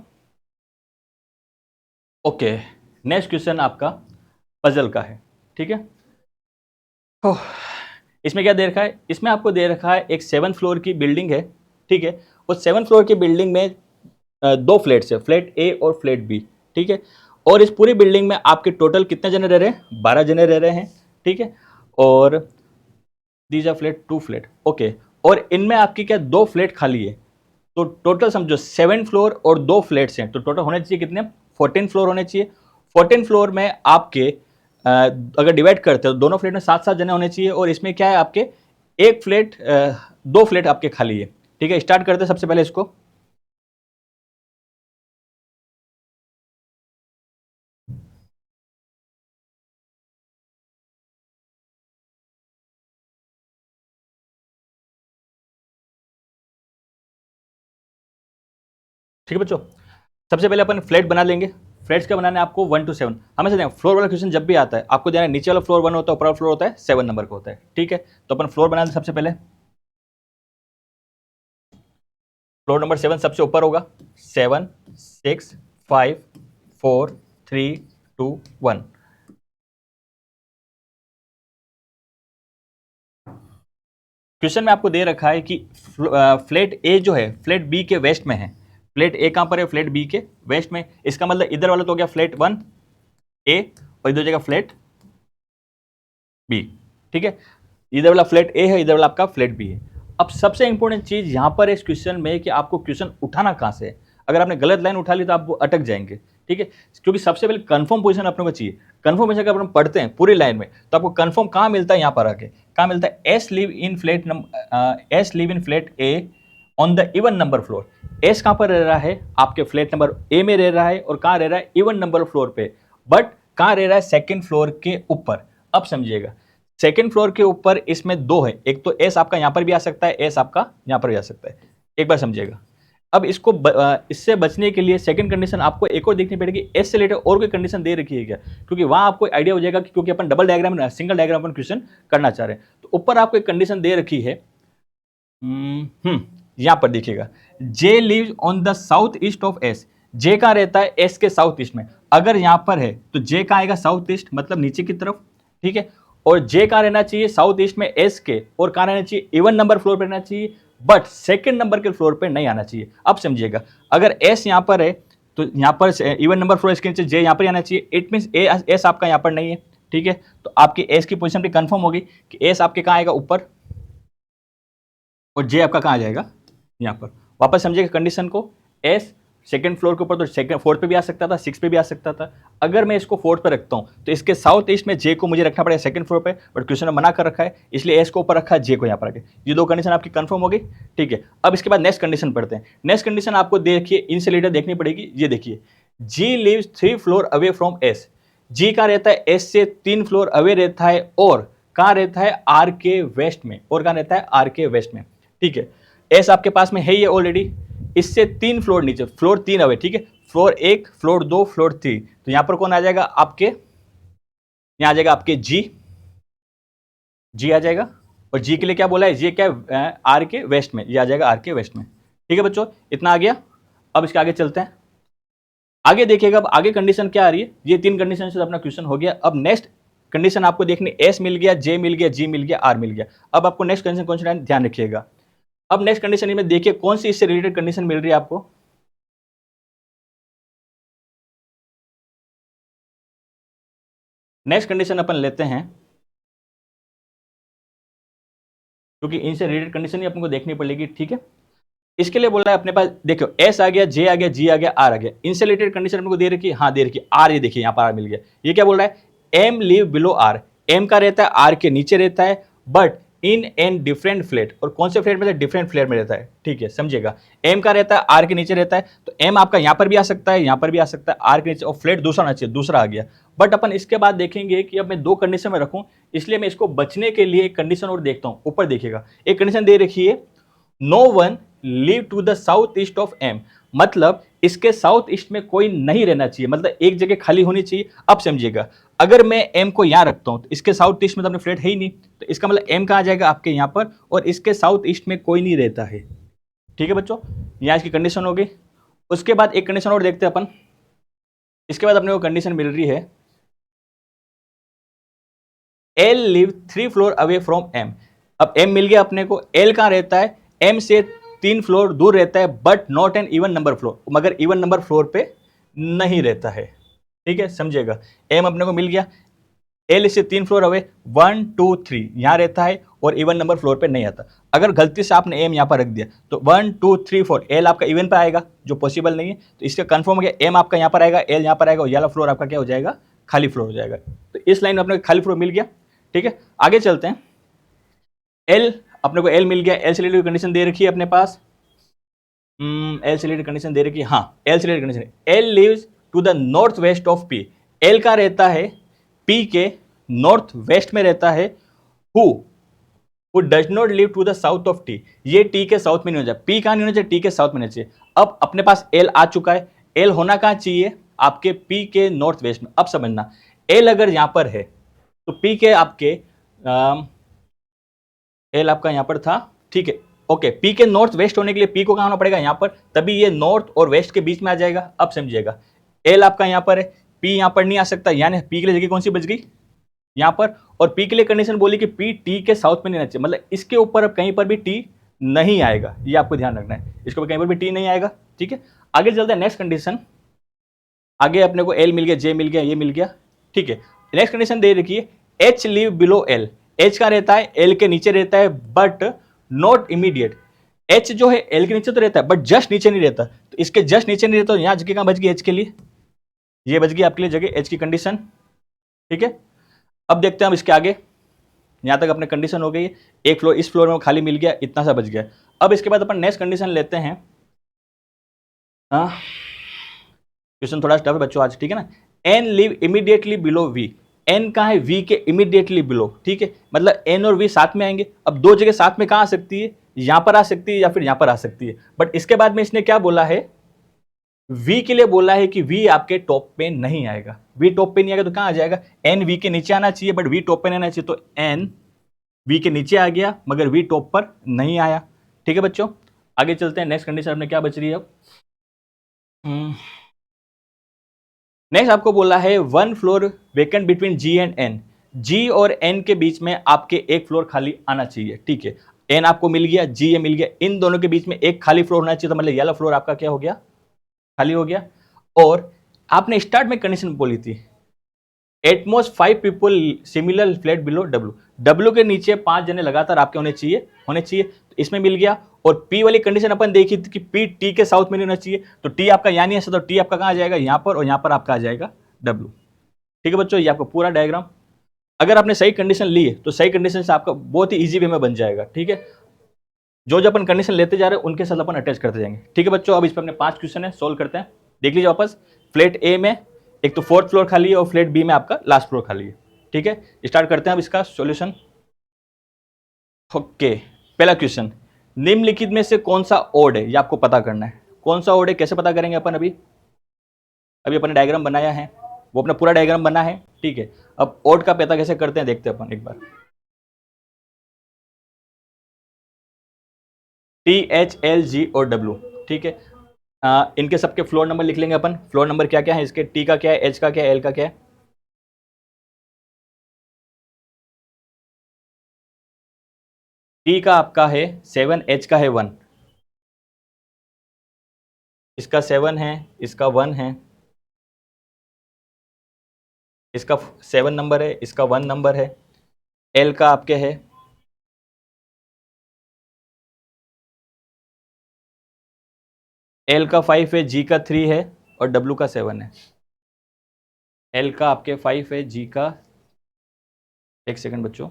ओके, नेक्स्ट क्वेश्चन आपका पजल का है। ठीक है, इसमें क्या दे रखा है, इसमें आपको दे रखा है एक 7th फ्लोर की बिल्डिंग है। ठीक है, उस 7th फ्लोर की बिल्डिंग में 2 फ्लैट्स है, फ्लैट ए और फ्लैट बी। ठीक है, और इस पूरी बिल्डिंग में आपके टोटल कितने जने रह रहे हैं, 12 जने रह रहे हैं। ठीक है, और these are flat 2 flat. Okay, और इनमें आपकी क्या 2 फ्लैट खाली है। तो टोटल समझो 7 फ्लोर और 2 फ्लैट्स हैं, तो टोटल होने चाहिए कितने, 14 फ्लोर होने चाहिए। 14 फ्लोर में आपके अगर डिवाइड करते हो दोनों फ्लैट में 7-7 जने होने चाहिए। और इसमें क्या है आपके, एक फ्लैट 2 फ्लैट आपके खाली है। ठीक है, स्टार्ट करते हैं सबसे पहले इसको। ठीक है बच्चों, सबसे पहले अपन फ्लैट बना लेंगे। फ्लैट्स का बनाने आपको 1 to 7 हमेशा दें। फ्लोर वाला क्वेश्चन जब भी आता है आपको देना है, नीचे वाला फ्लोर 1 होता है, ऊपर वाला फ्लोर होता है 7 नंबर का होता है। ठीक है, तो अपन फ्लोर बना लें सबसे पहले। फ्लोर नंबर 7 सबसे ऊपर होगा। 7 6 5 4 3 2 1। क्वेश्चन में आपको दे रखा है कि फ्लैट ए जो है फ्लैट बी के वेस्ट में है। फ्लैट ए कहां पर है, फ्लैट बी के वेस्ट में। इसका मतलब इधर वाला तो हो गया फ्लैट 1 ए और इधर जगह फ्लैट बी। ठीक है, इधर वाला फ्लैट ए है, इधर वाला आपका फ्लैट बी है। अब सबसे इंपॉर्टेंट चीज यहां पर इस क्वेश्चन में कि आपको क्वेश्चन उठाना कहां से है। अगर आपने गलत लाइन उठा ली तो आप वो अटक जाएंगे, ठीक है, क्योंकि सबसे पहले कंफर्म पोजीशन अपने को चाहिए। कंफर्म पोजीशन अगर हम पढ़ते हैं पूरी लाइन में तो आपको कंफर्म कहाँ मिलता है, यहाँ पर आके कहाँ मिलता है, S live in flat A on the even number floor. S कहाँ पर रह रहा है, आपके फ्लैट नंबर ए में रह रहा है, और कहाँ रह रहा है, इवन नंबर फ्लोर पे, बट कहाँ रह रहा है, सेकंड फ्लोर के ऊपर। अब समझिएगा, सेकंड फ्लोर के ऊपर इसमें दो है, एक तो एस आपका यहां पर भी आ सकता है, एस आपका यहां पर भी आ सकता है, एक बार समझिएगा। अब इसको इससे बचने के लिए सेकंड कंडीशन आपको एक और देखनी पड़ेगी, एस से रिलेटेड और कोई कंडीशन दे रखी है क्या, क्योंकि वहां आपको आइडिया हो जाएगा कि क्योंकि अपन डबल डायग्राम सिंगल डायग्राम अपन क्वेश्चन करना चाह रहे हैं। तो ऊपर आपको एक कंडीशन दे रखी है, यहां पर देखिएगा, J lives on the south east of S. J कहां रहता है, एस के साउथ ईस्ट में। अगर यहां पर है तो जे कहां आएगा, साउथ ईस्ट, मतलब नीचे की तरफ, ठीक है। और जे कहां रहना चाहिए, साउथ ईस्ट में एस के, और कहां रहना चाहिए, इवन नंबर फ्लोर पर रहना चाहिए, बट सेकंड नंबर के फ्लोर पे नहीं आना चाहिए। अब समझिएगा, अगर एस यहां पर है तो यहां पर इवन नंबर फ्लोर इसके नीचे जे यहां पर आना चाहिए, इट मींस एस आपका यहां पर नहीं है, ठीक है। तो आपकी एस की पोजीशन भी कंफर्म होगी कि एस आपके कहां आएगा, ऊपर, और जे आपका कहां आ जाएगा, यहां पर। वापस समझिएगा कंडीशन को, एस सेकंड फ्लोर के ऊपर तो सेकंड फोर्थ पे भी आ सकता था, सिक्स पे भी आ सकता था। अगर मैं इसको फोर्थ पे रखता हूं तो इसके साउथ ईस्ट में जे को मुझे रखना पड़ेगा सेकंड फ्लोर पे, बट क्वेश्चन में मना कर रखा है, इसलिए एस को ऊपर रखा है, जे को यहां पर रखे। ये दो कंडीशन आपकी कंफर्म हो गई, ठीक है। अब इसके बाद नेक्स्ट कंडीशन पढ़ते हैं। नेक्स्ट कंडीशन आपको देखिए, इनसे रिलेटेड देखनी पड़ेगी। ये देखिए, G lives 3 floor away from S. G कहां रहता है, एस से 3 फ्लोर अवे रहता है, और कहां रहता है, आर के वेस्ट में, और कहां रहता है, आर के वेस्ट में, ठीक है। एस आपके पास में है ही ऑलरेडी, इससे 3 फ्लोर नीचे, फ्लोर 3 अवे, ठीक है, फ्लोर 1, फ्लोर 2, फ्लोर 3। तो यहां पर कौन आ जाएगा आपके, यहां आ जाएगा आपके जी आ जाएगा, और जी के लिए क्या बोला है, जी क्या, आर के वेस्ट में, ये आ जाएगा आर के वेस्ट में, ठीक है बच्चों, इतना आ गया। अब इसके आगे चलते हैं, आगे देखिएगा। अब आगे कंडीशन क्या आ रही है, ये 3 कंडीशन से अपना क्वेश्चन हो गया। अब नेक्स्ट कंडीशन आपको देखनी, एस मिल गया, जे मिल गया, जी मिल गया, आर मिल गया। अब आपको नेक्स्ट कंडीशन कौन सा ध्यान रखिएगा। अब नेक्स्ट कंडीशन में देखिए कौन सी इससे रिलेटेड कंडीशन मिल रही है आपको। नेक्स्ट कंडीशन अपन लेते हैं, क्योंकि इनसे रिलेटेड कंडीशन ही अपन को देखनी पड़ेगी, ठीक है। इसके लिए बोल रहा है अपने पास, देखो एस आ गया, जे आ गया, जी आ गया, आर आ गया। इनसे रिलेटेड कंडीशन अपने को दे रखी है, हाँ दे रखी है, आर, ये देखिए यहाँ पर आर मिल गया। ये क्या बोल रहा है, M live below R. M का रहता है आर के नीचे रहता है, but in N different flat. और कौन से फ्लैट में, डिफरेंट फ्लैट में रहता है, ठीक है, समझिएगा। एम का रहता है आर के नीचे रहता है, तो एम आपका यहां पर भी आ सकता है, यहां पर भी आ सकता है, आर के नीचे, और फ्लैट दूसरा आना चाहिए, दूसरा आ गया। बट अपन इसके बाद देखेंगे कि अब मैं 2 कंडीशन में रखूं, इसलिए मैं इसको बचने के लिए एक कंडीशन और देखता हूं। ऊपर देखिएगा, एक कंडीशन दे रखी है, no one live to the south east of M, मतलब इसके साउथ ईस्ट में कोई नहीं रहना चाहिए, मतलब एक जगह खाली होनी चाहिए। अब समझिएगा, अगर मैं एम को यहां रखता हूं तो इसके साउथ ईस्ट में तो अपने फ्लैट है ही नहीं, तो इसका मतलब एम कहां आ जाएगा, आपके यहां पर, और इसके साउथ ईस्ट में कोई नहीं रहता है, ठीक है बच्चों। यहां इसकी कंडीशन हो गई। उसके बाद एक कंडीशन और देखते हैं अपन। इसके बाद अपने को कंडीशन मिल रही है, L live 3 floor away from M. अब एम मिल गया अपने को, एल कहां रहता है, एम से 3 फ्लोर दूर रहता है, but not an even number floor, मगर इवन नंबर फ्लोर पे नहीं रहता है, ठीक है, समझिएगा। एम अपने को मिल गया, एल इससे 3 फ्लोर अवे, 1 2 3 यहां रहता है, और इवन नंबर फ्लोर पे नहीं आता। अगर गलती से आपने एम यहां पर रख दिया तो 1 2 3 4 एल आपका इवन पे आएगा, जो पॉसिबल नहीं है, तो इसका कंफर्म हो गया, एम आपका यहां पर आएगा, एल यहां पर आएगा, और ये वाला फ्लोर आपका क्या हो जाएगा, खाली फ्लोर हो जाएगा। तो इस लाइन में अपने खाली फ्लोर मिल गया, ठीक है। आगे चलते हैं, एल अपने को एल मिल गया, एल से रिलेटेड कंडीशन दे रखी है अपने पास, एल से रिलेटेड कंडीशन दे रखी है, हाँ एल से related condition, L lives to the north west of P. L का रहता है पी के नॉर्थ वेस्ट में रहता है, who does not live to the south of T. ये टी के साउथ में नहीं होना चाहिए, पी कहां नहीं होना चाहिए, टी के साउथ में होना चाहिए। अब अपने पास एल आ चुका है, एल होना कहां चाहिए, आपके पी के नॉर्थ वेस्ट में। अब समझना, एल अगर यहां पर है तो पी के आपके एल आपका यहां पर था, ठीक है, ओके। पी के नॉर्थ वेस्ट होने के लिए पी को कहां होना पड़ेगा, यहां पर, तभी ये नॉर्थ और वेस्ट के बीच में आ जाएगा। अब समझिएगा, एल आपका यहां पर है, पी यहां पर नहीं आ सकता, यानी पी के लिए जगह कौन सी बच गई, यहां पर। और पी के लिए कंडीशन बोली कि पी टी के साउथ में नहीं रहना चाहिए, मतलब इसके ऊपर अब कहीं पर भी टी नहीं आएगा, ये आपको ध्यान रखना है, इसके ऊपर कहीं पर भी टी नहीं आएगा, ठीक है। आगे चलते हैं नेक्स्ट कंडीशन। आगे अपने को एल मिल गया, जे मिल गया, ये मिल गया, ठीक है। नेक्स्ट कंडीशन दे रखी है, H live below L. H का रहता है एल के नीचे रहता है, बट नॉट इमीडिएट। एच जो है एल के नीचे तो रहता है, बट जस्ट नीचे नहीं रहता, तो इसके जस्ट नीचे नहीं रहता, तो यहाँ जगह कहाँ बच गई एच के लिए, ये बच गई आपके लिए जगह एच की कंडीशन। ठीक है, अब देखते हैं हम इसके आगे, यहाँ तक अपने कंडीशन हो गई, एक फ्लोर इस फ्लोर में खाली मिल गया, इतना सा बच गया। अब इसके बाद अपन नेक्स्ट कंडीशन लेते हैं। क्वेश्चन थोड़ा टफ है बच्चों आज, ठीक है ना। N live immediately below V, N कहाँ है, वी के इमीडिएटली बिलो, ठीक है, मतलब एन और वी साथ में आएंगे। अब दो जगह साथ में कहाँ आ सकती है, यहां पर आ सकती है या फिर यहां पर आ सकती है, बट इसके बाद में इसने क्या बोला है, वी के लिए बोला है कि वी आपके टॉप पे नहीं आएगा। वी टॉप पे नहीं आएगा तो कहां आ जाएगा, एन वी के नीचे आना चाहिए, बट वी टॉप पे नहीं आना चाहिए, तो एन वी के नीचे आ गया मगर वी टॉप पर नहीं आया। ठीक है बच्चों, आगे चलते हैं। नेक्स्ट कंडीशन अपने क्या बच रही है अब, नेक्स्ट आपको बोला है one floor vacant between G and N, G और एन के बीच में आपके एक फ्लोर खाली आना चाहिए। ठीक है, एन आपको मिल गया, जी ये मिल गया, इन दोनों के बीच में एक खाली फ्लोर होना चाहिए, तो मतलब ये वाला फ्लोर आपका क्या हो गया, खाली हो गया। और आपने स्टार्ट में कंडीशन बोली थी utmost 5 people similar flat below W, W के नीचे 5 जने लगातार आपके होने चाहिए, तो इसमें मिल गया। और पी वाली कंडीशन अपन देखी थी कि पी टी के साउथ में नहीं होना चाहिए, तो टी आपका यहाँ नहीं है, तो टी आपका कहाँ आ जाएगा, यहाँ पर, और यहाँ पर आपका आ जाएगा डब्ल्यू। ठीक है बच्चों, ये आपका पूरा डायग्राम, अगर आपने सही कंडीशन ली है तो सही कंडीशन से आपका बहुत ही ईजी वे में बन जाएगा। ठीक है, जो अपन कंडीशन लेते जा रहे हैं उनके साथ अपन अटैच करते जाएंगे। ठीक है बच्चों, अब इस पर अपने 5 क्वेश्चन है, सोल्व करते हैं। देख लीजिए वापस, फ्लैट ए में एक तो 4th फ्लोर खाली है और फ्लैट बी में आपका लास्ट फ्लोर खाली है। ठीक है, स्टार्ट करते हैं अब इसका सॉल्यूशन। ओके, पहला क्वेश्चन, निम्नलिखित में से कौन सा ओड है, ये आपको पता करना है। कौन सा ओड है, कैसे पता करेंगे अपन, अभी अपन डायग्राम बनाया है, वो अपना पूरा डायग्राम बना है। ठीक है, अब ओड का पता कैसे करते हैं देखते हैं अपन एक बार। टी एच एल जी और डब्ल्यू, ठीक है, इनके सबके फ्लोर नंबर लिख लेंगे अपन। फ्लोर नंबर क्या क्या है इसके, टी का क्या है, एच का क्या है, एल का क्या है। टी का आपका है 7, एच का है 1, इसका 7 है, इसका 1 है, इसका 7 नंबर है, इसका 1 नंबर है। एल का आपके है, एल का 5 है, जी का 3 है और डब्ल्यू का 7 है। एल का आपके 5 है, जी का, एक सेकंड बच्चों,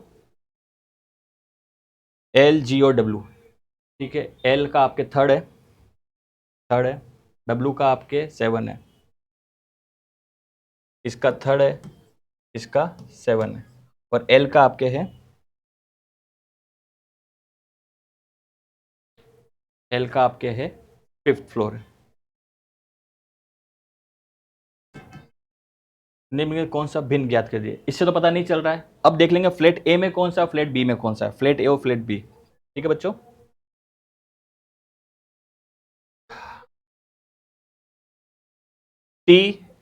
एल जी और डब्ल्यू। ठीक है, एल का आपके थर्ड है, डब्ल्यू का आपके 7 है, इसका थर्ड है, इसका 7 है, और एल का आपके है, एल का आपके है 5th फ्लोर है। निम्न में कौन सा भिन्न ज्ञात कर दिए, इससे तो पता नहीं चल रहा है। अब देख लेंगे फ्लैट ए में कौन सा, फ्लैट बी में कौन सा है, फ्लैट ए और फ्लैट बी। ठीक है बच्चों, टी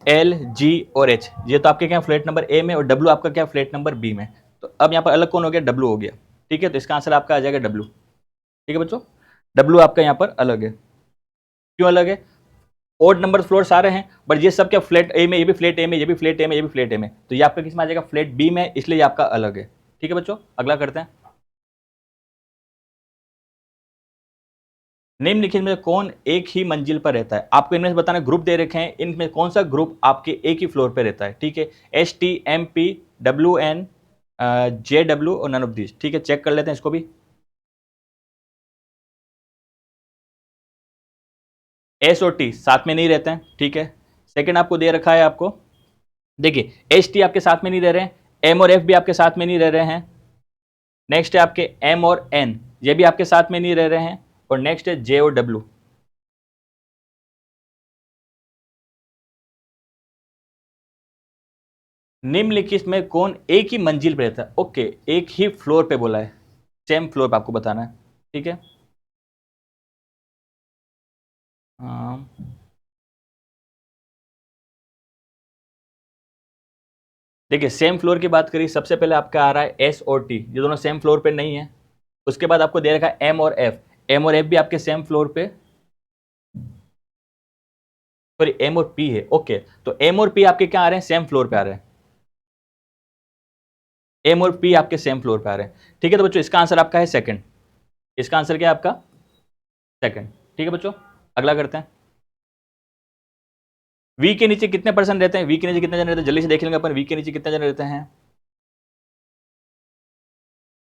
एल जी और एच, ये तो आपके क्या फ्लैट नंबर ए में, और डब्ल्यू आपका क्या फ्लैट नंबर बी में। तो अब यहाँ पर अलग कौन हो गया, डब्ल्यू हो गया। ठीक है, तो इसका आंसर आपका आ जाएगा डब्ल्यू। ठीक है बच्चों, डब्ल्यू आपका यहाँ पर अलग है। क्यों अलग है, ओड नंबर फ्लोर सारे हैं, बट ये सब क्या फ्लैट ए में, ये भी फ्लैट ए में, ये भी फ्लैट ए में, ये भी फ्लैट ए में, तो ये आपका किस में आ जाएगा, फ्लैट बी में, इसलिए ये आपका अलग है। ठीक है बच्चों, अगला करते हैं। निम्नलिखित में कौन एक ही मंजिल पर रहता है, आपको इनमें से बताना, ग्रुप दे रखे हैं, इनमें कौन सा ग्रुप आपके एक ही फ्लोर पे रहता है। ठीक है, S T M P W N J W और नन ऑफ दिस। ठीक है, चेक कर लेते हैं इसको भी। एस और टी साथ में नहीं रहते हैं। ठीक है, सेकंड आपको दे रखा है, आपको देखिए एस टी आपके साथ में नहीं रह रहे हैं, एम और एफ भी आपके साथ में नहीं रह रहे हैं। नेक्स्ट है आपके एम और एन, ये भी आपके साथ में नहीं रह रहे हैं, और नेक्स्ट है जे और डब्ल्यू। निम्नलिखित में कौन एक ही मंजिल पर रहता है, ओके, एक ही फ्लोर पे बोला है, सेम फ्लोर पे आपको बताना है। ठीक है, हाँ, देखिए सेम फ्लोर की बात करिए, सबसे पहले आपका आ रहा है एस और टी, ये दोनों सेम फ्लोर पे नहीं है। उसके बाद आपको दे रखा है एम और एफ, एम और एफ भी आपके सेम फ्लोर पे, सॉरी एम और पी है। ओके, तो एम और पी आपके क्या आ रहे हैं, सेम फ्लोर पे आ रहे हैं, एम और पी आपके सेम फ्लोर पे आ रहे हैं। ठीक है, तो बच्चों इसका आंसर आपका है सेकंड, इसका आंसर क्या है आपका सेकंड। ठीक है बच्चों, अगला करते हैं। वी के नीचे कितने पर्सन रहते हैं, वी के नीचे कितने जन रहते हैं, जल्दी से देख लेंगे अपन, वी के नीचे कितने जन रहते हैं,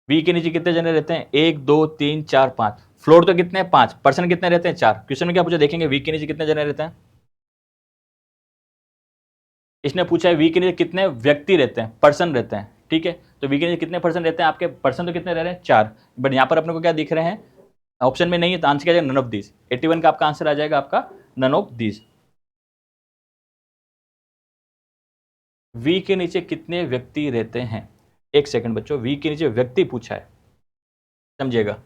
वी के नीचे कितने जने रहते हैं, 1 2 3 4 5, फ्लोर तो कितने हैं 5, पर्सन कितने रहते हैं 4। क्वेश्चन में क्या पूछा देखेंगे, वी के नीचे कितने जने रहते हैं, इसने पूछा है वी के नीचे कितने व्यक्ति रहते हैं, पर्सन रहते हैं, ठीक है। तो वी के नीचे कितने पर्सन रहते हैं, आपके पर्सन तो कितने रह रहे हैं 4, बट यहाँ पर अपने को क्या दिख रहे हैं, ऑप्शन में नहीं है, तो आंसर क्या जाएगा, नन ऑफ दीज। 81 का आपका आंसर आ जाएगा आपका नन ऑफ दीज। वी के नीचे कितने व्यक्ति रहते हैं, एक सेकंड बच्चों, वी के नीचे व्यक्ति पूछा है, समझिएगा।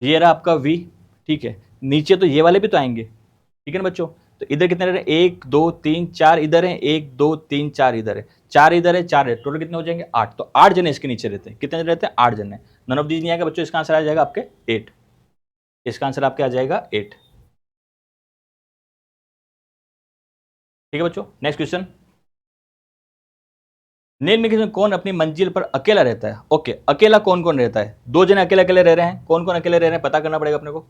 ये रहा आपका वी, ठीक है, नीचे तो ये वाले भी तो आएंगे, ठीक है ना बच्चों। तो इधर कितने रह रहे हैं, 1 2 3 4 इधर है, 1 2 3 4 इधर है, 4 इधर है, 4 है, टोटल कितने हो जाएंगे 8। तो 8 जने इसके नीचे रहते हैं, कितने रहते हैं 8 जने। नन ऑफ दीज नहीं आएगा बच्चों, इसका आंसर आ जाएगा आपके 8, इसका आंसर आपके आ जाएगा 8, ठीक है बच्चों। नेक्स्ट क्वेश्चन, निम्न में कौन अपनी मंजिल पर अकेला रहता है। ओके, अकेला कौन कौन रहता है, 2 जने अकेले अकेले रह रहे हैं, कौन कौन अकेले रह रहे हैं पता करना पड़ेगा अपने को।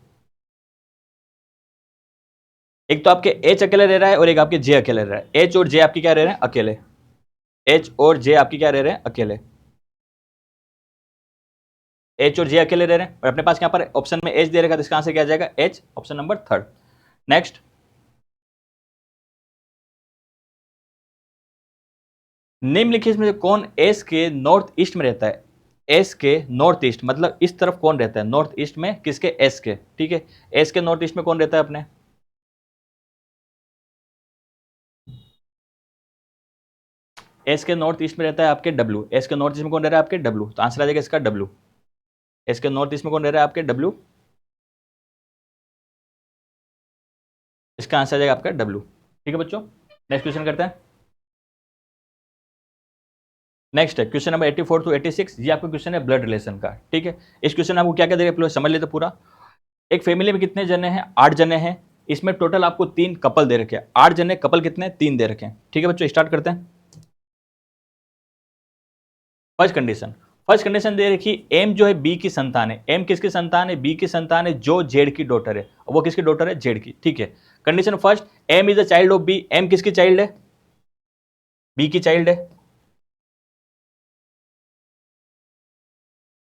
एक तो आपके एच अकेले रह रहा है और एक आपके जे अकेले रह रहा है। एच और जे आपकी क्या रह रहे हैं अकेले, एच और जे आपकी क्या रह रहे हैं अकेले, एच और जे अकेले रह रहे हैं, और अपने पास यहाँ पर ऑप्शन में एच दे रखा, तो इसका आंसर क्या आ जाएगा एच, ऑप्शन नंबर 3। नेक्स्ट, निम्नलिखित में से कौन एस के नॉर्थ ईस्ट में रहता है। एस के नॉर्थ ईस्ट मतलब इस तरफ कौन रहता है, नॉर्थ ईस्ट में किसके, एस के, ठीक है। एस के नॉर्थ ईस्ट में कौन रहता है अपने, एस के नॉर्थ ईस्ट में रहता है आपके डब्ल्यू। एस के नॉर्थ ईस्ट में कौन रह रहा है आपके डब्ल्यू, तो आंसर आ जाएगा इसका डब्ल्यू। एस के नॉर्थ ईस्ट में कौन रह रहा है आपके डब्ल्यू, इसका आंसर आ जाएगा आपका डब्ल्यू, ठीक है बच्चों। नेक्स्ट क्वेश्चन करते हैं। नेक्स्ट है क्वेश्चन नंबर 84 टू 86, ये आपका क्वेश्चन है ब्लड रिलेशन का, ठीक है। इस क्वेश्चन में आपको क्या क्या देगा समझ लेते पूरा। एक फैमिली में कितने जने हैं, 8 जने हैं, इसमें टोटल आपको 3 कपल दे रखे हैं, 8 जने कपल कितने 3 दे रखे हैं, ठीक है बच्चों। स्टार्ट करते हैं। फर्स्ट कंडीशन दे रखी, एम जो है बी की संतान है, एम किसकी संतान है, बी की संतान है, जो जेड की डॉटर है, वो किसकी डॉटर है, जेड की, ठीक है। Condition first, M is the child of B, M किसकी चाइल्ड है, बी की चाइल्ड है,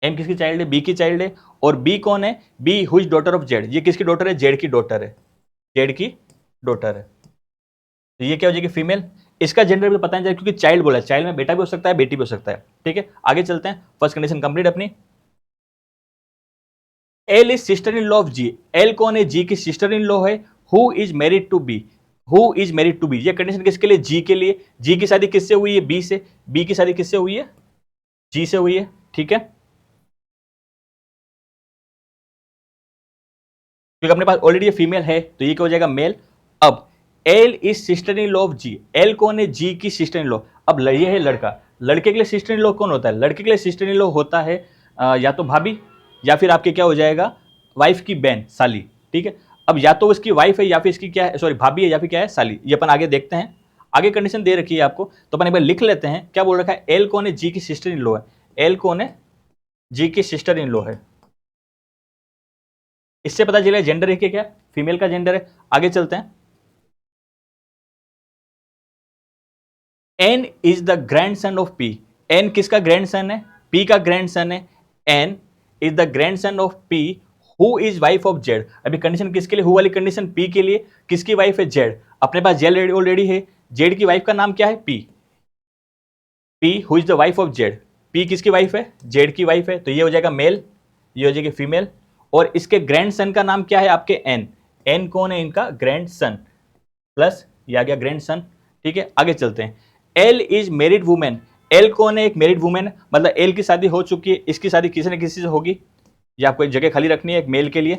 एम किसकी चाइल्ड है, बी की चाइल्ड है। और बी कौन है, B who is daughter of Z, ये किसकी डॉटर है, जेड की डॉटर है, जेड की डॉटर है, तो ये क्या हो जाएगी फीमेल। इसका जेंडर भी पता नहीं चला क्योंकि चाइल्ड बोला, चाइल्ड में बेटा भी हो सकता है बेटी भी हो सकता है, ठीक है। आगे चलते हैं, फर्स्ट कंडीशन कंप्लीट अपनी। L is sister in law of G, L कौन है, जी की सिस्टर इन लॉ है। Who is married to B, who is married to B, ये कंडीशन किसके लिए, जी के लिए। जी की शादी किससे हुई है, बी से, बी की शादी किससे हुई है, जी से हुई है, ठीक है, क्योंकि अपने पास ऑलरेडी ये फीमेल है तो ये क्या हो जाएगा मेल। अब L is sister in law of G, L कौन है, जी की सिस्टर इन लॉ। अब ये है लड़का, लड़के के लिए सिस्टर इन लॉ कौन होता है, लड़के के लिए सिस्टर इन लॉ होता है या तो भाभी या फिर आपके क्या हो जाएगा वाइफ की बहन साली, ठीक है। अब या तो उसकी वाइफ है या फिर इसकी क्या है, सॉरी भाभी है या फिर क्या है साली, ये अपन आगे देखते हैं। आगे कंडीशन दे रखी है आपको, तो अपन एक बार लिख लेते हैं क्या बोल रखा है। एल कौन है, जी की सिस्टर इन लॉ है, एल कौन है, जी की सिस्टर इन लॉ है। इससे पता चलेगा जेंडर है क्या, फीमेल का जेंडर है। आगे चलते हैं। N is the grandson of P, N किसका ग्रैंड सन है, पी का ग्रैंड सन है। N is the grandson of P who is wife of Z. अभी कंडीशन किसके लिए, हु वाली कंडीशन पी के लिए, किसकी वाइफ है जेड, अपने पास जेड ऑलरेडी है, जेड की वाइफ का नाम क्या है P, P who is the wife of Z, P किसकी वाइफ है, जेड की वाइफ है, तो ये हो जाएगा मेल, ये हो जाएगी फीमेल। और इसके ग्रैंड सन का नाम क्या है आपके एन, एन कौन है इनका ग्रैंड सन, प्लस ये आ गया ग्रैंड सन, ठीक है। आगे चलते हैं। L is married women, L कौन है, एक मैरिड वुमेन, मतलब एल की शादी हो चुकी है, इसकी शादी किसी न किसी से होगी, या आपको एक जगह खाली रखनी है एक मेल के लिए,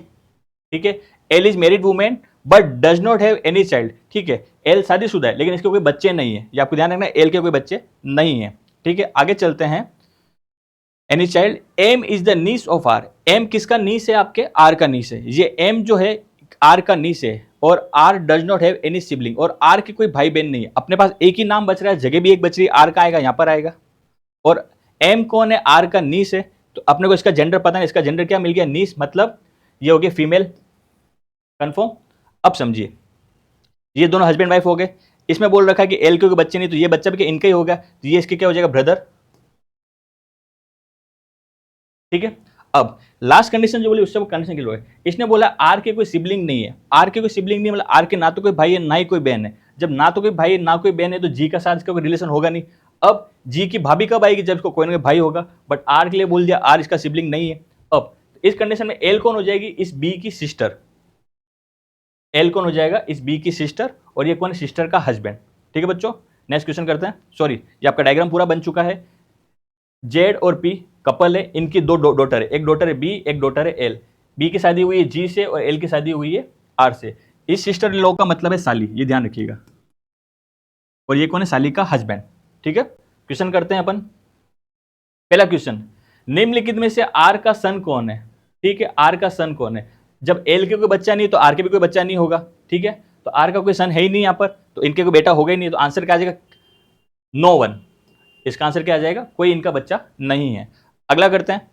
ठीक है। L is married women but does not have any child, ठीक है। एल शादीशुदा है लेकिन इसके कोई बच्चे नहीं है, ये आपको ध्यान रखना है, एल के कोई बच्चे नहीं है, ठीक है। आगे चलते हैं। Any child, M is the niece of R, M किसका नीस है आपके, आर का नीस है, ये एम जो है आर का नीस है। और R does not have any sibling, और आर के कोई भाई बहन नहीं है, अपने पास एक ही नाम बच रहा है, जगह भी एक बच रही है, आर का आएगा यहां पर आएगा। और एम कौन है, आर का नीस है, तो अपने को इसका जेंडर पता नहीं, इसका जेंडर क्या मिल गया नीस, मतलब ये हो गया फीमेल, कन्फर्म। अब समझिए, ये दोनों हस्बैंड वाइफ हो गए, इसमें बोल रखा है कि एल के बच्चे नहीं, तो ये बच्चा भी क्या इनका ही होगा, तो ये इसके क्या हो जाएगा, ब्रदर। ठीक है। अब लास्ट कंडीशन जो बोली उससे वो कंडीशन के है, इसने बोला आर के कोई सिबलिंग नहीं है। आर के कोई सिबलिंग नहीं मतलब आर के ना तो कोई भाई है ना ही कोई बहन है। जब ना तो कोई भाई है ना कोई बहन है तो जी का साथ इसका कोई रिलेशन होगा नहीं। अब जी की भाभी कब आएगी, जब इसको कोई ना कोई भाई होगा, बट आर के लिए बोल दिया आर इसका सिबलिंग नहीं है। अब इस कंडीशन में एल कौन हो जाएगी, इस बी की सिस्टर। एल कौन हो जाएगा, इस बी की सिस्टर, और ये कौन है, सिस्टर का हस्बैंड। ठीक है बच्चों, नेक्स्ट क्वेश्चन करते हैं। सॉरी, ये आपका डायग्राम पूरा बन चुका है। जेड और पी कपल है, इनकी दो डॉटर है, एक डॉटर है बी, एक डॉटर है एल। बी की शादी हुई है जी से और एल की शादी हुई है आर से। इस सिस्टर इन लोगों का मतलब है साली, ये ध्यान रखिएगा, और ये कौन है, साली का हस्बैंड। ठीक है, क्वेश्चन करते हैं अपन। पहला क्वेश्चन, निम्नलिखित में से आर का सन कौन है। ठीक है, आर का सन कौन है। जब एल के कोई बच्चा नहीं तो आर के भी कोई बच्चा नहीं होगा। ठीक है, तो आर का कोई सन है ही नहीं यहां पर, तो इनके कोई बेटा होगा ही नहीं, तो आंसर क्या आ जाएगा, नो वन। इसका आंसर क्या आ जाएगा, कोई इनका बच्चा नहीं है। अगला करते हैं,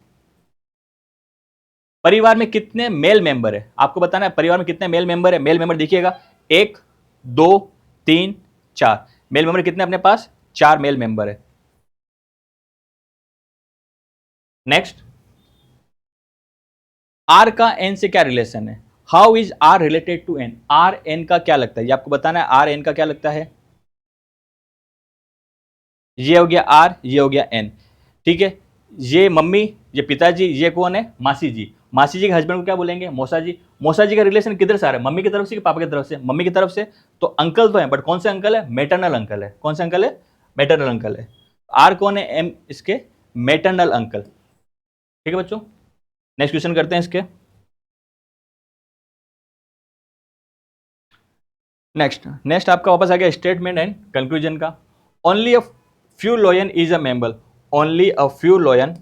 परिवार में कितने मेल मेंबर है, आपको बताना है परिवार में कितने मेल मेंबर है। मेल मेंबर देखिएगा, 1 2 3 4 मेल मेंबर कितने अपने पास, 4 मेल मेंबर है। नेक्स्ट, आर का एन से क्या रिलेशन है, how is R related to N. R N का क्या लगता है, ये आपको बताना है, आर एन का क्या लगता है। ये हो गया आर, ये हो गया एन। ठीक है, ये मम्मी, ये पिताजी, ये कौन है, मासी जी। मासी जी के हस्बैंड को क्या बोलेंगे, मौसा जी। मौसा जी का रिलेशन किधर से आ रहा है, मम्मी की तरफ से कि पापा की तरफ से, मम्मी की तरफ से। तो अंकल तो है, बट कौन से अंकल है, मेटरनल अंकल है। कौन से अंकल है, मेटरनल अंकल है। आर कौन है, एम इसके मेटरनल अंकल। ठीक है बच्चों, नेक्स्ट क्वेश्चन करते हैं इसके। नेक्स्ट आपका वापस आ गया स्टेटमेंट एंड कंक्लूजन का। Only a few lion is a mammal. Only a few lion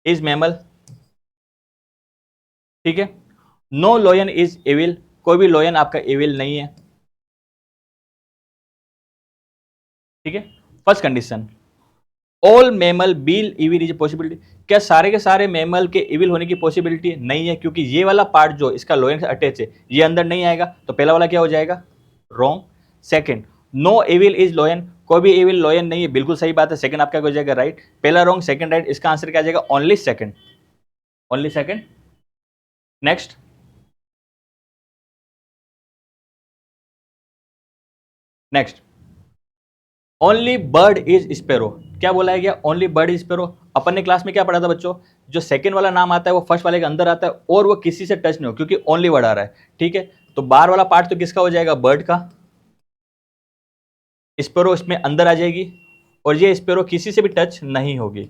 is mammal. ठीक है, नो लॉयन इज एविल। कोई भी लॉयन आपका एविल नहीं है। ठीक है, first condition, all mammal bill evil is possibility. क्या सारे के सारे मैमल के इविल होने की पॉसिबिलिटी नहीं है, क्योंकि ये वाला पार्ट जो इसका लॉयन से अटैच है ये अंदर नहीं आएगा, तो पहला वाला क्या हो जाएगा, wrong. Second, no evil is lion. कोई भी एविल लॉयन नहीं है, बिल्कुल सही बात है। सेकंड आपका हो जाएगा राइट, पहला रॉन्ग सेकंड राइट। इसका आंसर क्या आ जाएगा, only second, only second. Next, next, only bird is sparrow. क्या बोला है गया, ओनली बर्ड इज स्पेरो। अपन ने क्लास में क्या पढ़ा था बच्चों, जो सेकंड वाला नाम आता है वो फर्स्ट वाले के अंदर आता है और वो किसी से टच नहीं हो, क्योंकि ओनली वर्ड आ रहा है। ठीक है, तो बार वाला पार्ट तो किसका हो जाएगा, बर्ड का। स्पेरो इसमें अंदर आ जाएगी और ये स्पेरो किसी से भी टच नहीं होगी।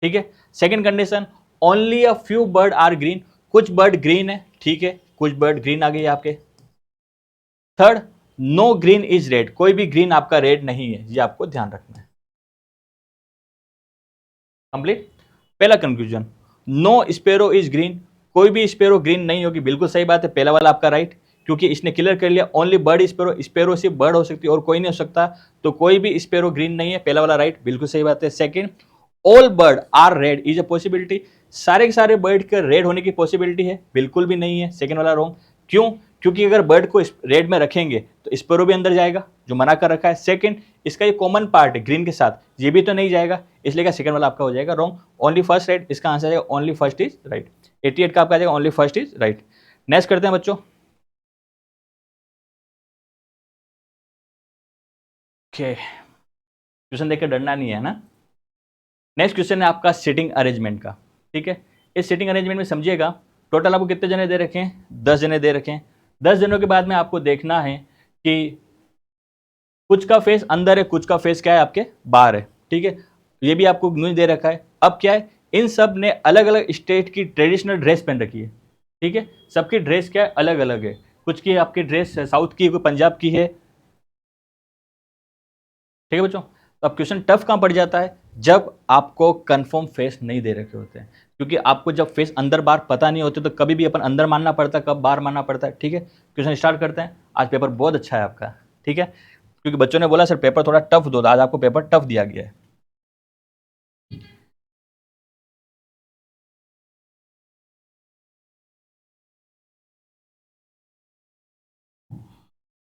ठीक है, second condition, only a few bird are green. कुछ बर्ड ग्रीन है। ठीक है, कुछ बर्ड ग्रीन आ गई आपके। Third, no green is red. कोई भी ग्रीन आपका रेड नहीं है, ये आपको ध्यान रखना है। कंप्लीट। पहला conclusion, no sparrow is green. कोई भी स्पेरो ग्रीन नहीं होगी, बिल्कुल सही बात है, पहला वाला आपका राइट, क्योंकि इसने क्लियर कर लिया ओनली बर्ड स्पेरो। स्पेरो सिर्फ बर्ड हो सकती है और कोई नहीं हो सकता, तो कोई भी स्पेरो ग्रीन नहीं है, पहला वाला राइट, बिल्कुल सही बात है। Second, all bird are red is a possibility. सारे के सारे बर्ड के रेड होने की पॉसिबिलिटी है, बिल्कुल भी नहीं है, सेकंड वाला रॉन्ग। क्यों, क्योंकि अगर बर्ड को रेड में रखेंगे तो स्पेरो भी अंदर जाएगा, जो मना कर रखा है। सेकंड, इसका ये कॉमन पार्ट है ग्रीन के साथ, ये भी तो नहीं जाएगा, इसलिए का सेकंड वाला आपका हो जाएगा रॉन्ग। ओनली फर्स्ट राइट, इसका आंसर आएगा ओनली फर्स्ट इज राइट। 88 का आपका आ जाएगा only first is right. Next करते हैं बच्चों। ओके, क्वेश्चन देखकर डरना नहीं है ना। नेक्स्ट क्वेश्चन है आपका सिटिंग अरेंजमेंट का। ठीक है, इस सिटिंग अरेंजमेंट में समझिएगा, टोटल आपको कितने जने दे रखे हैं, 10 जने दे रखे हैं। 10 जनों के बाद में आपको देखना है कि कुछ का फेस अंदर है, कुछ का फेस क्या है आपके बाहर है। ठीक है, ये भी आपको न्यूज दे रखा है। अब क्या है, इन सब ने अलग अलग स्टेट की ट्रेडिशनल ड्रेस पहन रखी है। ठीक है, सबकी ड्रेस क्या है, अलग अलग है। कुछ की आपकी ड्रेस साउथ की, कोई पंजाब की है। ठीक है बच्चों, तो अब क्वेश्चन टफ कहां पड़ जाता है, जब आपको कंफर्म फेस नहीं दे रखे होते हैं, क्योंकि आपको जब फेस अंदर बाहर पता नहीं होते तो कभी भी अपन अंदर मानना पड़ता है, कब बाहर मानना पड़ता है। ठीक है, क्वेश्चन स्टार्ट करते हैं। आज पेपर बहुत अच्छा है आपका। ठीक है, क्योंकि बच्चों ने बोला सर पेपर थोड़ा टफ दो, आज आपको पेपर टफ दिया गया है।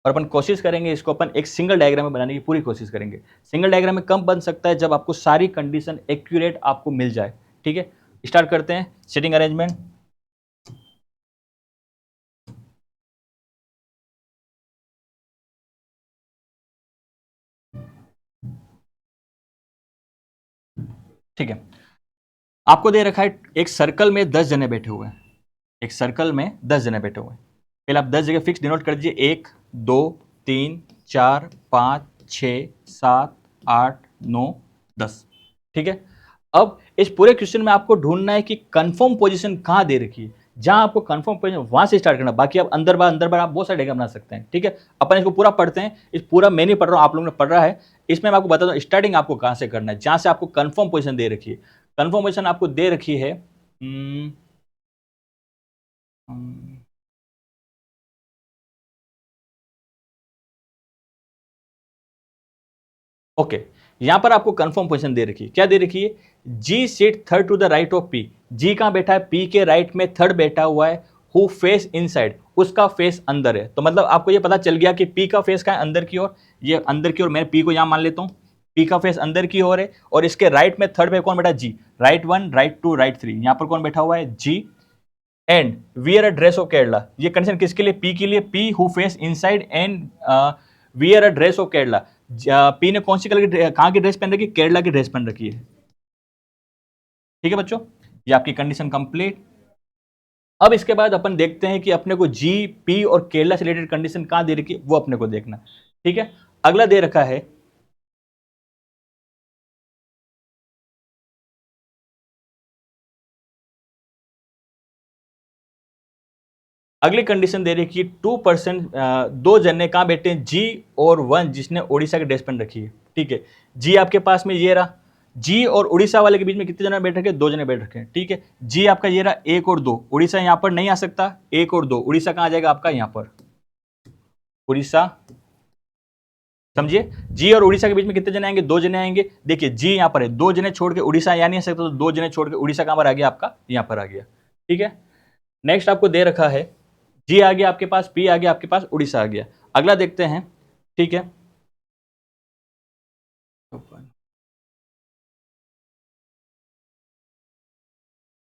और अपन कोशिश करेंगे इसको अपन एक सिंगल डायग्राम में बनाने की पूरी कोशिश करेंगे। सिंगल डायग्राम में कब बन सकता है, जब आपको सारी कंडीशन एक्यूरेट आपको मिल जाए। ठीक है, स्टार्ट करते हैं। सिटिंग अरेंजमेंट, ठीक है। आपको दे रखा है एक सर्कल में 10 जने बैठे हुए हैं, एक सर्कल में 10 जने बैठे हुए हैं। पहले आप 10 जगह फिक्स डिनोट कर दीजिए, 1 2 3 4 5 6 7 8 9 10। ठीक है, अब इस पूरे क्वेश्चन में आपको ढूंढना है कि कंफर्म पोजीशन कहां दे रखी है। जहां आपको कंफर्म पोजीशन वहां से स्टार्ट करना, बाकी आप अंदर बार आप बहुत सारे डायग्राम बना सकते हैं। ठीक है, अपन इसको पूरा पढ़ते हैं। इस पूरा मैं नहीं पढ़ रहा हूं, आप लोगों ने पढ़ रहा है। इसमें मैं आपको बता दूं स्टार्टिंग आपको कहां से करना है, जहां से आपको कंफर्म पोजीशन दे रखी है। कंफर्म पोजीशन आपको दे रखी है ओके, यहां पर आपको कंफर्म पोजीशन दे रखी है। क्या दे रखी है, G seat third to the right of P. G कहां बैठा है, पी के राइट में थर्ड बैठा हुआ है। हु फेस इनसाइड, उसका फेस अंदर है। तो मतलब आपको ये पता चल गया कि पी का फेस कहां है, अंदर की ओर। ये अंदर की ओर, मैं पी को यहां मान लेता हूं, पी का फेस अंदर की ओर है। और इसके राइट में थर्ड पे कौन बैठा, जी। राइट 1 राइट 2 राइट 3, यहां पर कौन बैठा हुआ है, G. And wear a dress of Kerala, ये कंडीशन किसके लिए, पी के लिए। P who face inside and wear a dress of Kerala. P ने कौन सी कलर की, कहां की ड्रेस पहन रखी है, केरला की ड्रेस पहन रखी है। ठीक है बच्चों, ये आपकी कंडीशन कंप्लीट। अब इसके बाद अपन देखते हैं कि अपने को जी, पी और केरला से रिलेटेड कंडीशन कहां दे रखी है, वो अपने को देखना। ठीक है, अगला दे रखा है अगली कंडीशन दे रखी है 2%, दो जने कहां बैठे हैं, जी और 1 जिसने ओडिशा की ड्रेस पहन रखी है। ठीक है, जी आपके पास में ये रहा। जी और उड़ीसा वाले के बीच में कितने जने बैठ रखे, 2 जने बैठ रखे हैं। ठीक है, जी आपका ये रहा 1 और 2, उड़ीसा यहां पर नहीं आ सकता। 1 और 2 उड़ीसा कहां आ जाएगा आपका, यहां पर उड़ीसा। समझिए, जी और उड़ीसा के बीच में कितने जने आएंगे, 2 जने आएंगे। देखिए जी यहां पर है, 2 जने छोड़ के उड़ीसा या नहीं आ सकता, तो 2 जने छोड़ के उड़ीसा कहां पर आ गया आपका, यहां पर आ गया। ठीक है, नेक्स्ट आपको दे रखा है जी आ गया आपके पास, पी आ गया आपके पास, उड़ीसा आ गया। अगला देखते हैं। ठीक है,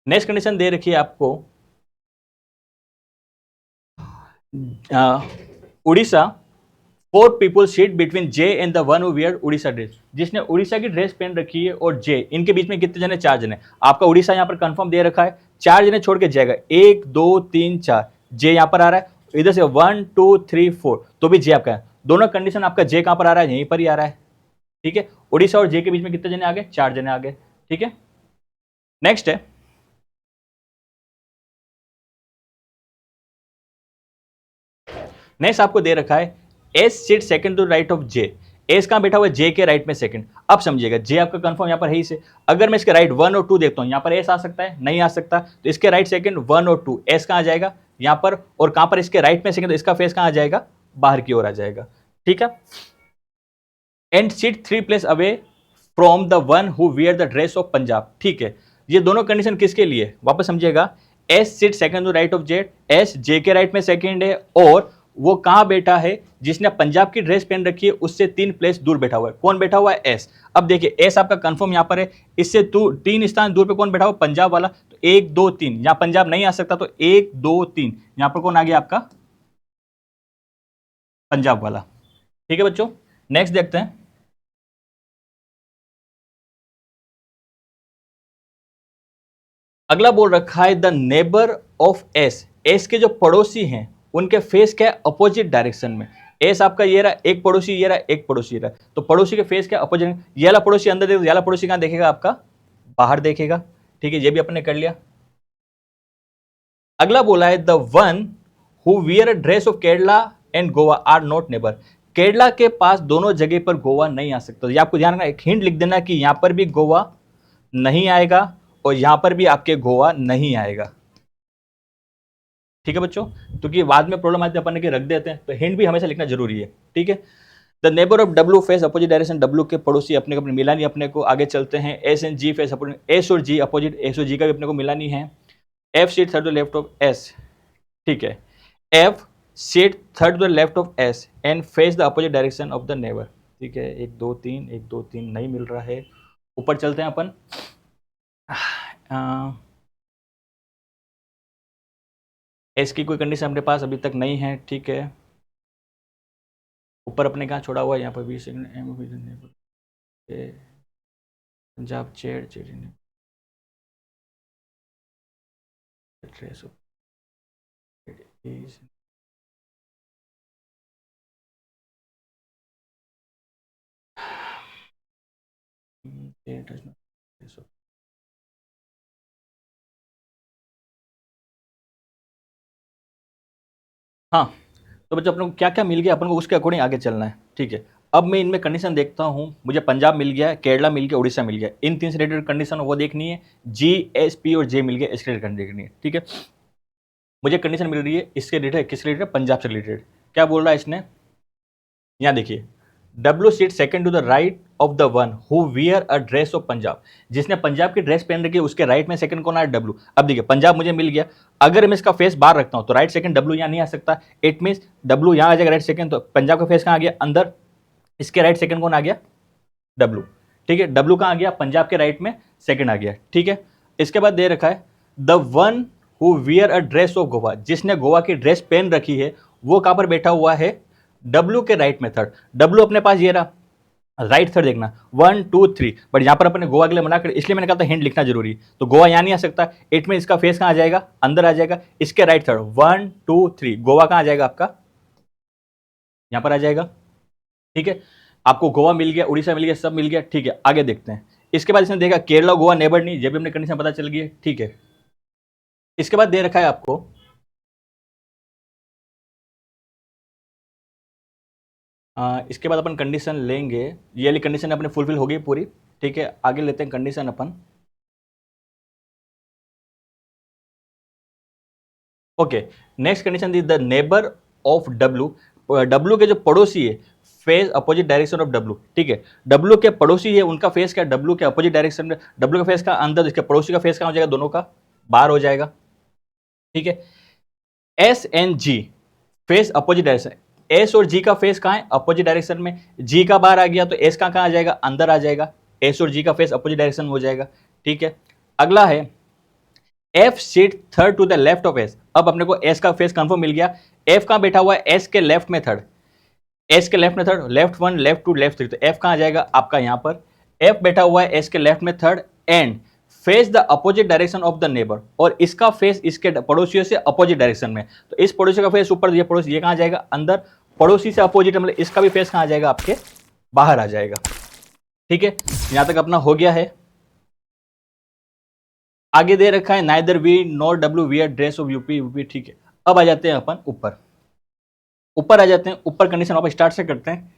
नेक्स्ट कंडीशन दे रखी है आपको Orissa 4 people seat between J and the one who wear Orissa dress. जिसने उड़ीसा की ड्रेस पहन रखी है और जे, इनके बीच में कितने जने, 4 जने। आपका उड़ीसा यहां पर कंफर्म दे रखा है, 4 जने छोड़ के जाएगा, 1 2 3 4। जे यहां पर आ रहा है, इधर से 1 2 3 4, तो भी जे आपका है। दोनों कंडीशन आपका जे कहां पर आ रहा है, यहीं पर ही आ रहा है। ठीक है, उड़ीसा और जे के बीच में कितने जने आ गए, 4 जने आ गए। ठीक है, नेक्स्ट है नेक्स्ट आपको दे रखा है S seat second to right of J. S कहां बैठा हुआ है, जे के राइट में सेकंड। अब समझिएगा, जे आपका कंफर्म यहां पर है ही से। अगर मैं इसके राइट 1 और 2 देखता हूं, यहां पर एस आ सकता है, नहीं आ सकता। तो इसके राइट सेकंड 1 और 2, एस कहां आ जाएगा, यहां पर। और कहां पर इसके राइट में सेकंड, तो इसका फेस कहां आ जाएगा, बाहर की ओर आ जाएगा। ठीक है, and seat 3 place away from the one who wear the dress of Punjab. ठीक है, ये दोनों कंडीशन किसके लिए, वापस समझिएगा। S seat second to right of Z, S J के राइट में सेकंड है, और वो कहां बैठा है, जिसने पंजाब की ड्रेस पहन रखी है उससे 3 प्लेस दूर बैठा हुआ है। कौन बैठा हुआ है, एस। अब देखिए एस आपका कंफर्म यहां पर है, इससे 3 स्थान दूर पे कौन बैठा हुआ, पंजाब वाला। तो 1 2 3, यहां पंजाब नहीं आ सकता, तो 1 2 3 यहां पर कौन आ गया आपका, पंजाब वाला। ठीक है बच्चों, नेक्स्ट देखते हैं। अगला बोल रखा है the neighbour of S. S के जो पड़ोसी हैं उनके फेस क्या है, अपोजिट डायरेक्शन में। एस आपका ये रहा एक पड़ोसी, ये रहा एक पड़ोसी, ये रहा। तो पड़ोसी के फेस क्या, अपोजिट। ये वाला पड़ोसी अंदर देखेगा, ये वाला पड़ोसी कहां देखेगा आपका, बाहर देखेगा। ठीक है, ये भी अपने कर लिया। अगला बोला है the one who wear a dress of Kerala and Goa are not neighbour. Kerala के पास दोनों जगह पर गोवा नहीं आ सकता। ये आपको ध्यान रखना, एक हिंट लिख देना कि यहां पर भी गोवा नहीं आएगा और यहां पर भी आपके गोवा नहीं आएगा। ठीक है बच्चों, क्योंकि बाद में प्रॉब्लम आती है अपन के रख देते हैं, तो हिंट भी हमेशा लिखना जरूरी है। ठीक है, the neighbour of W face opposite direction. W के पड़ोसी अपने को अपने मिला नहीं, अपने को आगे चलते हैं। S and G face opposite, S और जी अपोजिट, एस और जी का भी अपने को मिला नहीं है। F seat third left of S. ठीक है, F seat third to the left of S and face the opposite direction of the neighbour. ठीक है, 1 2 3, 1 2 3 नहीं मिल रहा है। ऊपर चलते हैं अपन। एस की कोई कंडीशन अपने पास अभी तक नहीं है। ठीक है, ऊपर अपने कहाँ छोड़ा हुआ है, यहाँ पर भी नेबर पंजाब चेड़ चेड़ ट्रेस ऑफ हाँ, तो बच्चों अपन को क्या क्या मिल गया, अपन को उसके अकॉर्डिंग आगे चलना है। ठीक है, अब मैं इनमें कंडीशन देखता हूँ। मुझे पंजाब मिल गया, केरला मिल गया, उड़ीसा मिल गया। इन 3 से रिलेटेड कंडीशन वो देखनी है। जी एस पी और जे मिल गया, इसके रिलेटेड देखनी है। ठीक है, मुझे कंडीशन मिल रही है इसके रिलेटेड, किसके रिलेटेड, पंजाब से रिलेटेड। क्या बोल रहा है इसने, यहाँ देखिए, W seat second to the right of the one who wear a dress of Punjab. जिसने पंजाब की ड्रेस पहन रखी है उसके राइट में सेकंड कौन आया, डब्ल्यू। अब देखिए, पंजाब मुझे मिल गया। अगर मैं इसका फेस बाहर रखता हूं तो राइट सेकंड डब्ल्यू यहाँ नहीं आ सकता। इट मीन डब्ल्यू यहाँ आ जाएगा राइट सेकंड, तो पंजाब का फेस कहाँ आ गया, अंदर। इसके राइट सेकंड कौन आ गया, डब्ल्यू। ठीक है, डब्ल्यू कहाँ आ गया, पंजाब के राइट में सेकंड आ गया। ठीक है, इसके बाद दे रखा है the one who wear a dress of Goa. जिसने गोवा की ड्रेस पहन रखी है वो कहाँ पर बैठा हुआ है, डब्ल्यू के राइट में थर्ड। डब्ल्यू अपने पास ये रहा, राइट थर्ड देखना 1 2 3, बट यहां पर अपने गोवा के लिए मना कर, इसलिए मैंने कहा था हिंट लिखना जरूरी। तो गोवा यहां नहीं आ सकता। इट में इसका फेस कहां आ जाएगा, अंदर आ जाएगा। इसके राइट थर्ड 1 2 3, गोवा कहां आ जाएगा आपका, यहां पर आ जाएगा। ठीक है, आपको गोवा मिल गया, उड़ीसा मिल गया, सब मिल गया। ठीक है, आगे देखते हैं। इसके बाद इसने देखा केरला गोवा नेबर नहीं, जब भी हमने कंडीशन पता चल गई। ठीक है, इसके बाद दे रखा है आपको इसके बाद अपन कंडीशन लेंगे। ये वाली कंडीशन अपने फुलफिल होगी पूरी। ठीक है, आगे लेते हैं condition upon. Okay, next condition the the neighbour of W. W के जो पड़ोसी है face opposite direction of W. ठीक है, डब्ल्यू के पड़ोसी है उनका फेस क्या, डब्ल्यू के अपोजिट डायरेक्शन में। डब्ल्यू का फेस का अंदर, इसके पड़ोसी का फेस कहाँ हो जाएगा, दोनों का बाहर हो जाएगा। ठीक है, S and G face opposite direction. S और जी का फेस कहाँ है, अपोजिट डायरेक्शन में। जी का बाहर आ गया तो एस का कहाँ आ जाएगा, अंदर आ जाएगा। एस और जी का फेस अपोजिट डायरेक्शन में हो जाएगा। ठीक है, अगला है F seat third to the left of S. अब अपने को एस का फेस कंफर्म मिल गया। एफ कहां बैठा हुआ है, एस के लेफ्ट में थर्ड। एस के लेफ्ट में थर्ड, लेफ्ट 1 लेफ्ट 2 लेफ्ट 3, तो एफ कहां आ जाएगा आपका यहां पर। एफ बैठा हुआ है एस के लेफ्ट में third and face the opposite direction of the neighbour. और इसका फेस इसके पड़ोसियों से अपोजिट डायरेक्शन में। तो इस पड़ोसी का फेस ऊपर, ये पड़ोसी ये कहां आ जाएगा, अंदर। पड़ोसी से अपोजिट मतलब इसका भी फेस कहां आ जाएगा, आपके बाहर आ जाएगा। ठीक है, यहां तक अपना हो गया है। आगे दे रखा है neither V nor W wear dress of UP UP. ठीक है, अब आ जाते हैं अपन ऊपर। ऊपर आ जाते हैं, ऊपर कंडीशन वापस स्टार्ट से करते हैं।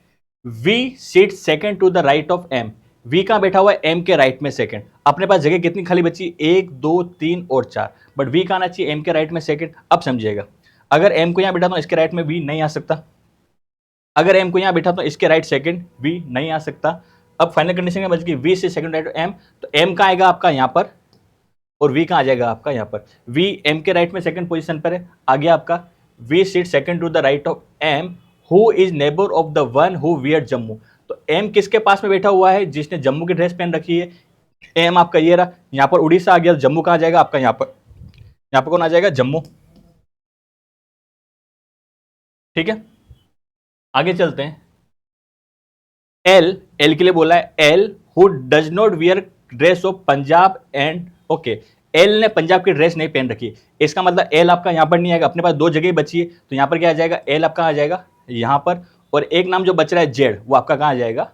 V seat second to the right of M. V कहां बैठा हुआ है, एम के राइट में सेकंड। अपने पास जगह कितनी खाली बची, 1 2 3 और 4, बट वी कहां आना चाहिए, एम के राइट में सेकंड। अब समझिएगा, अगर एम को यहां बैठा तो इसके राइट में वी नहीं आ सकता। अगर एम को यहां बैठा तो इसके राइट सेकंड वी नहीं आ सकता। अब फाइनल कंडीशन में बच गई वी से सेकंड राइट ऑफ एम, तो एम का आएगा आपका यहां पर और वी कहाँ आ जाएगा आपका यहाँ पर। वी एम के राइट में सेकंड पोजीशन पर है, आ गया आपका। V seat second to the right of M who is neighbour of the one who wear Jammu. तो एम किसके पास में बैठा हुआ है, जिसने जम्मू की ड्रेस पहन रखी है। एम आपका ये रहा, यहाँ पर उड़ीसा आ गया, जम्मू कहाँ आ जाएगा आपका, यहाँ पर कौन आ जाएगा, जम्मू। ठीक है, आगे चलते हैं। एल, एल के लिए बोला है L who does not wear dress of Punjab and okay. L ने पंजाब की ड्रेस नहीं पहन रखी, इसका मतलब एल आपका यहां पर नहीं आएगा। अपने पास 2 जगह बची है, तो यहां पर क्या आ जाएगा, एल आपका आ जाएगा यहां पर। और एक नाम जो बच रहा है जेड, वो आपका कहां आ जाएगा,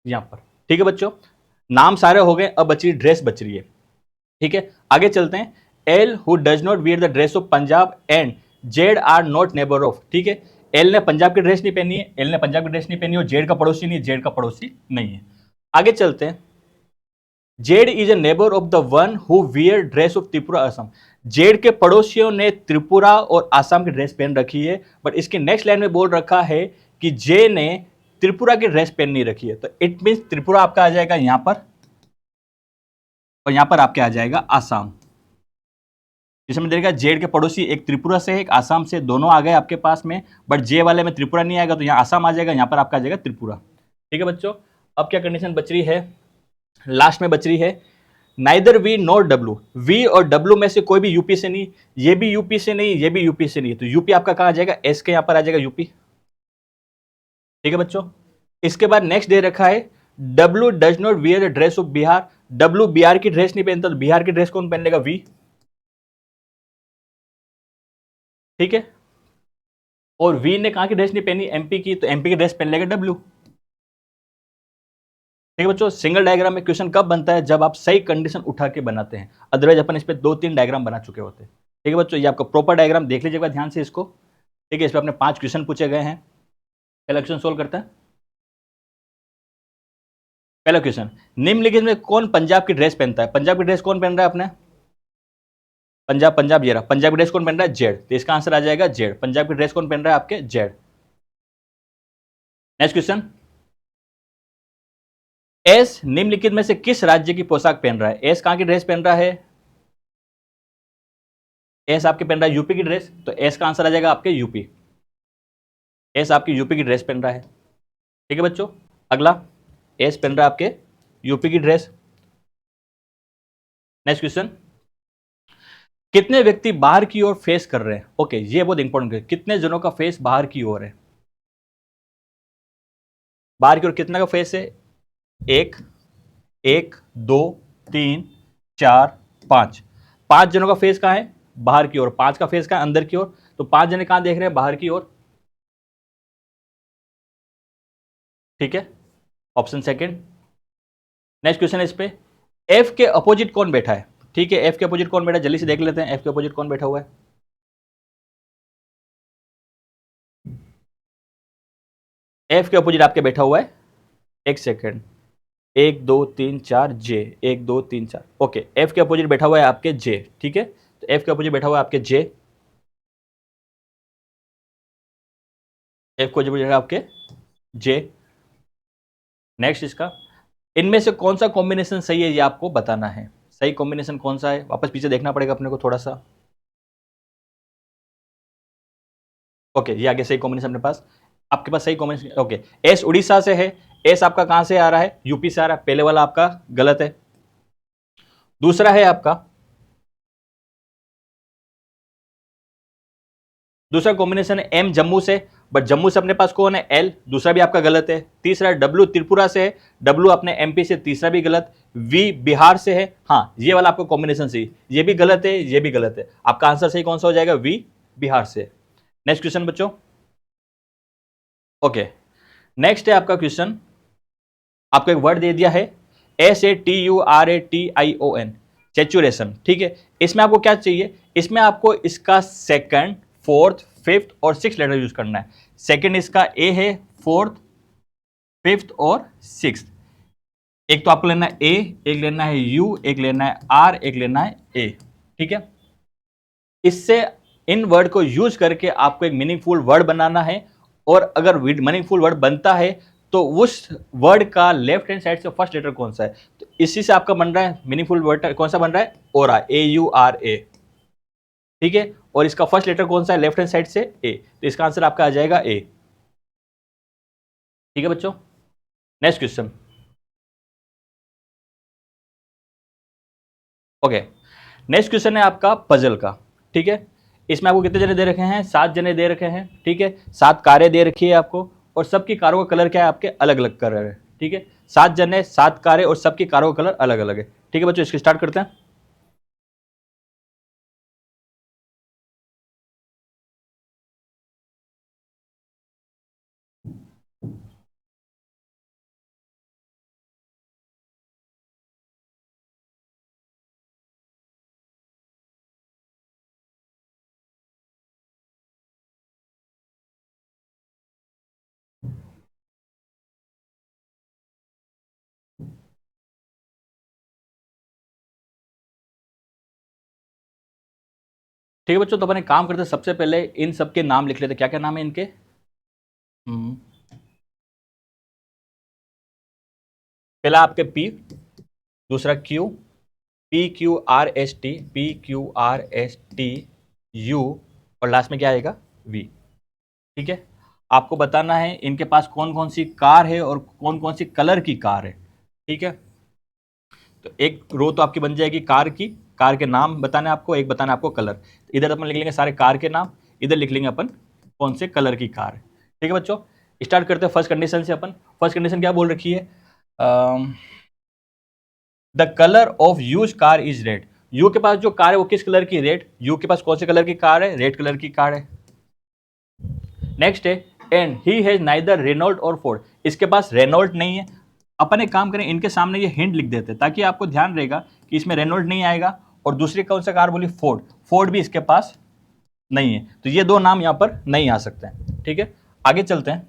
यहां पर। ठीक है बच्चों, नाम सारे हो गए, अब बची ड्रेस बच रही है। ठीक है, आगे चलते हैं। L who does not wear the dress of Punjab and Z are not neighbour of. ठीक है, एल ने पंजाब की ड्रेस नहीं पहनी है, एल ने पंजाब की ड्रेस नहीं पहनी है, और जेड का पड़ोसी नहीं, जेड का पड़ोसी नहीं है। आगे चलते हैं। Z is a neighbour of the one who wear dress of Tripura Assam. Z के पड़ोसियों ने त्रिपुरा और आसाम की ड्रेस पहन रखी है, बट इसके नेक्स्ट लाइन में बोल रखा है कि जे ने त्रिपुरा की ड्रेस पहन नहीं रखी है। तो इट मीन त्रिपुरा आपका आ जाएगा यहां पर, और यहां पर आपके आ जाएगा आसाम। इसमें देखिएगा जेड के पड़ोसी एक त्रिपुरा से है, एक आसाम से, दोनों आ गए आपके पास में, बट जे वाले में त्रिपुरा नहीं आएगा, तो यहाँ आसाम आ जाएगा, यहाँ पर आपका आ जाएगा त्रिपुरा। ठीक है बच्चों, अब क्या कंडीशन बच रही है, लास्ट में बच रही है, neither V nor W, V और डब्ल्यू में से कोई भी यूपी से नहीं, ये भी यूपी से नहीं, ये भी यूपी से नहीं, तो यूपी आपका कहां आ जाएगा, एस के यहां पर आ जाएगा यूपी। ठीक है बच्चों, इसके बाद नेक्स्ट दे रखा है, W does not wear the dress of Bihar, W Bihar की ड्रेस नहीं पहनता, तो बिहार की ड्रेस कौन पहनेगा, वी। ठीक है, और वी ने कहां की ड्रेस नहीं पहनी, एमपी की, तो एमपी की ड्रेस पहन लेगा डब्ल्यू। ठीक है बच्चों, सिंगल डायग्राम में क्वेश्चन कब बनता है, जब आप सही कंडीशन उठा के बनाते हैं, अदरवाइज अपन इस पे 2-3 डायग्राम बना चुके होते हैं। ठीक है बच्चों, ये आपका प्रॉपर डायग्राम देख लीजिएगा ध्यान से इसको। ठीक है, इस पे अपने 5 क्वेश्चन पूछे गए हैं। पहला क्वेश्चन सोल्व करते हैं। पहला क्वेश्चन, निम्नलिखित में कौन पंजाब की ड्रेस पहनता है, पंजाब की ड्रेस कौन पहन रहा है अपने, पंजाब, पंजाब ये रहा, पंजाब की ड्रेस कौन पहन रहा है, जेड, तो इसका आंसर आ जाएगा जेड, पंजाब की ड्रेस कौन पहन रहा है आपके, जेड। नेक्स्ट क्वेश्चन, एस निम्नलिखित में से किस राज्य की पोशाक पहन रहा है, एस कहां की ड्रेस पहन रहा है, एस आपके पहन रहा है यूपी की ड्रेस, तो एस का आंसर आ जाएगा आपके यूपी, एस आपकी यूपी की ड्रेस पहन रहा है। ठीक है बच्चों, अगला, एस पहन रहा है आपके यूपी की ड्रेस। नेक्स्ट क्वेश्चन, कितने व्यक्ति बाहर की ओर फेस कर रहे हैं, ओके ये बहुत इंपॉर्टेंट है, कितने जनों का फेस बाहर की ओर है, बाहर की ओर कितना का फेस है, एक, एक, दो, तीन, चार, पांच, 5 जनों का फेस कहां है, बाहर की ओर, 5 का फेस कहां है, अंदर की ओर, तो 5 जने कहां देख रहे हैं, बाहर की ओर। ठीक है, ऑप्शन सेकंड। नेक्स्ट क्वेश्चन है इस पे, एफ के अपोजिट कौन बैठा है, ठीक है, एफ के अपोजिट कौन बैठा है, जल्दी से देख लेते हैं एफ के अपोजिट कौन बैठा हुआ है। एफ के अपोजिट आपके बैठा हुआ है, एक सेकंड, 1 2 3 4 जे, 1 2 3 4, ओके, एफ के अपोजिट बैठा हुआ है आपके जे। ठीक है, तो एफ के अपोजिट बैठा हुआ है आपके जे, एफ को अपोजिट आपके जे। नेक्स्ट इसका, इनमें से कौन सा कॉम्बिनेशन सही है, ये आपको बताना है, सही कॉम्बिनेशन कौन सा है, वापस पीछे देखना पड़ेगा अपने को थोड़ा सा। ओके, ये आगे सही कॉम्बिनेशन अपने पास, आपके पास सही कॉम्बिनेशन, ओके, एस उड़ीसा से है, एस आपका कहां से आ रहा है, यूपी से आ रहा है, पहले वाला आपका गलत है। दूसरा है आपका, दूसरा कॉम्बिनेशन है एम जम्मू से, बट जम्मू से अपने पास कौन है, एल, दूसरा भी आपका गलत है। तीसरा डब्ल्यू त्रिपुरा से है, डब्ल्यू अपने एमपी से, तीसरा भी गलत। वी बिहार से है, हाँ ये वाला आपका कॉम्बिनेशन सही, ये भी गलत है, ये भी गलत है, आपका आंसर सही कौन सा हो जाएगा, वी बिहार से। नेक्स्ट क्वेश्चन बच्चों, ओके, नेक्स्ट है आपका क्वेश्चन, आपको एक वर्ड दे दिया है, SATURATION, सैचुरेशन। ठीक है, इसमें आपको क्या चाहिए, इसमें आपको इसका सेकंड, फोर्थ, फिफ्थ और सिक्स लेटर यूज करना है। सेकंड इसका ए है, फोर्थ, फिफ्थ और सिक्स, एक तो आपको लेना है ए, एक लेना है यू, एक लेना है आर, एक लेना है ए। ठीक है, इससे इन वर्ड को यूज करके आपको एक मीनिंगफुल वर्ड बनाना है, और अगर मीनिंगफुल वर्ड बनता है तो उस वर्ड का लेफ्ट हैंड साइड से फर्स्ट लेटर कौन सा है, तो इसी से आपका बन रहा है मीनिंगफुल वर्ड कौन सा बन रहा है, ओरा, AURA। ठीक है, और इसका फर्स्ट लेटर कौन सा है लेफ्ट हैंड साइड से, ए, तो इसका आंसर आपका आ जाएगा ए। ठीक है बच्चों, next question, okay, next question है आपका पजल का। ठीक है, इसमें आपको कितने जने दे रखे हैं, 7 जने दे रखे हैं। ठीक है, 7 कारें दे रखी है आपको, और सबकी कारों का कलर क्या है, आपके अलग अलग कलर है। ठीक है, 7 जने, 7 कारें, और सबकी कारों का कलर अलग अलग है। ठीक है बच्चों, इसको स्टार्ट करते हैं। ठीक है बच्चों, तो अपन एक काम करते हैं, सबसे पहले इन सबके नाम लिख लेते हैं, क्या क्या नाम है इनके। हम्म, पहला आपके पी, दूसरा क्यू, PQRSTU और लास्ट में क्या आएगा V। ठीक है, आपको बताना है इनके पास कौन कौन सी कार है और कौन कौन सी कलर की कार है। ठीक है, तो एक रो तो आपकी बन जाएगी कार की, कार के नाम बताना है आपको, एक बताना है आपको कलर। इधर अपन लिख लेंगे सारे कार के नाम, इधर लिख लेंगे अपन कौन से कलर की कार है। ठीक है बच्चों, स्टार्ट करते हैं फर्स्ट कंडीशन से। अपन फर्स्ट कंडीशन क्या बोल रखी है, the colour of use car is red. You के पास जो कार है वो किस कलर की, रेड। यू के पास कौन से कलर की कार है, रेड कलर की कार है। नेक्स्ट है, and he has neither Renault और फोर्ड। इसके पास रेनॉल्ट नहीं है। अपन एक काम करें, इनके सामने ये हिंट लिख देते हैं ताकि आपको ध्यान रहेगा कि इसमें रेनॉल्ट नहीं आएगा। और दूसरी कौन सा कार बोली, फोर्ड। फोर्ड भी इसके पास नहीं है, तो ये दो नाम यहां पर नहीं आ सकते हैं। ठीक है, आगे चलते हैं।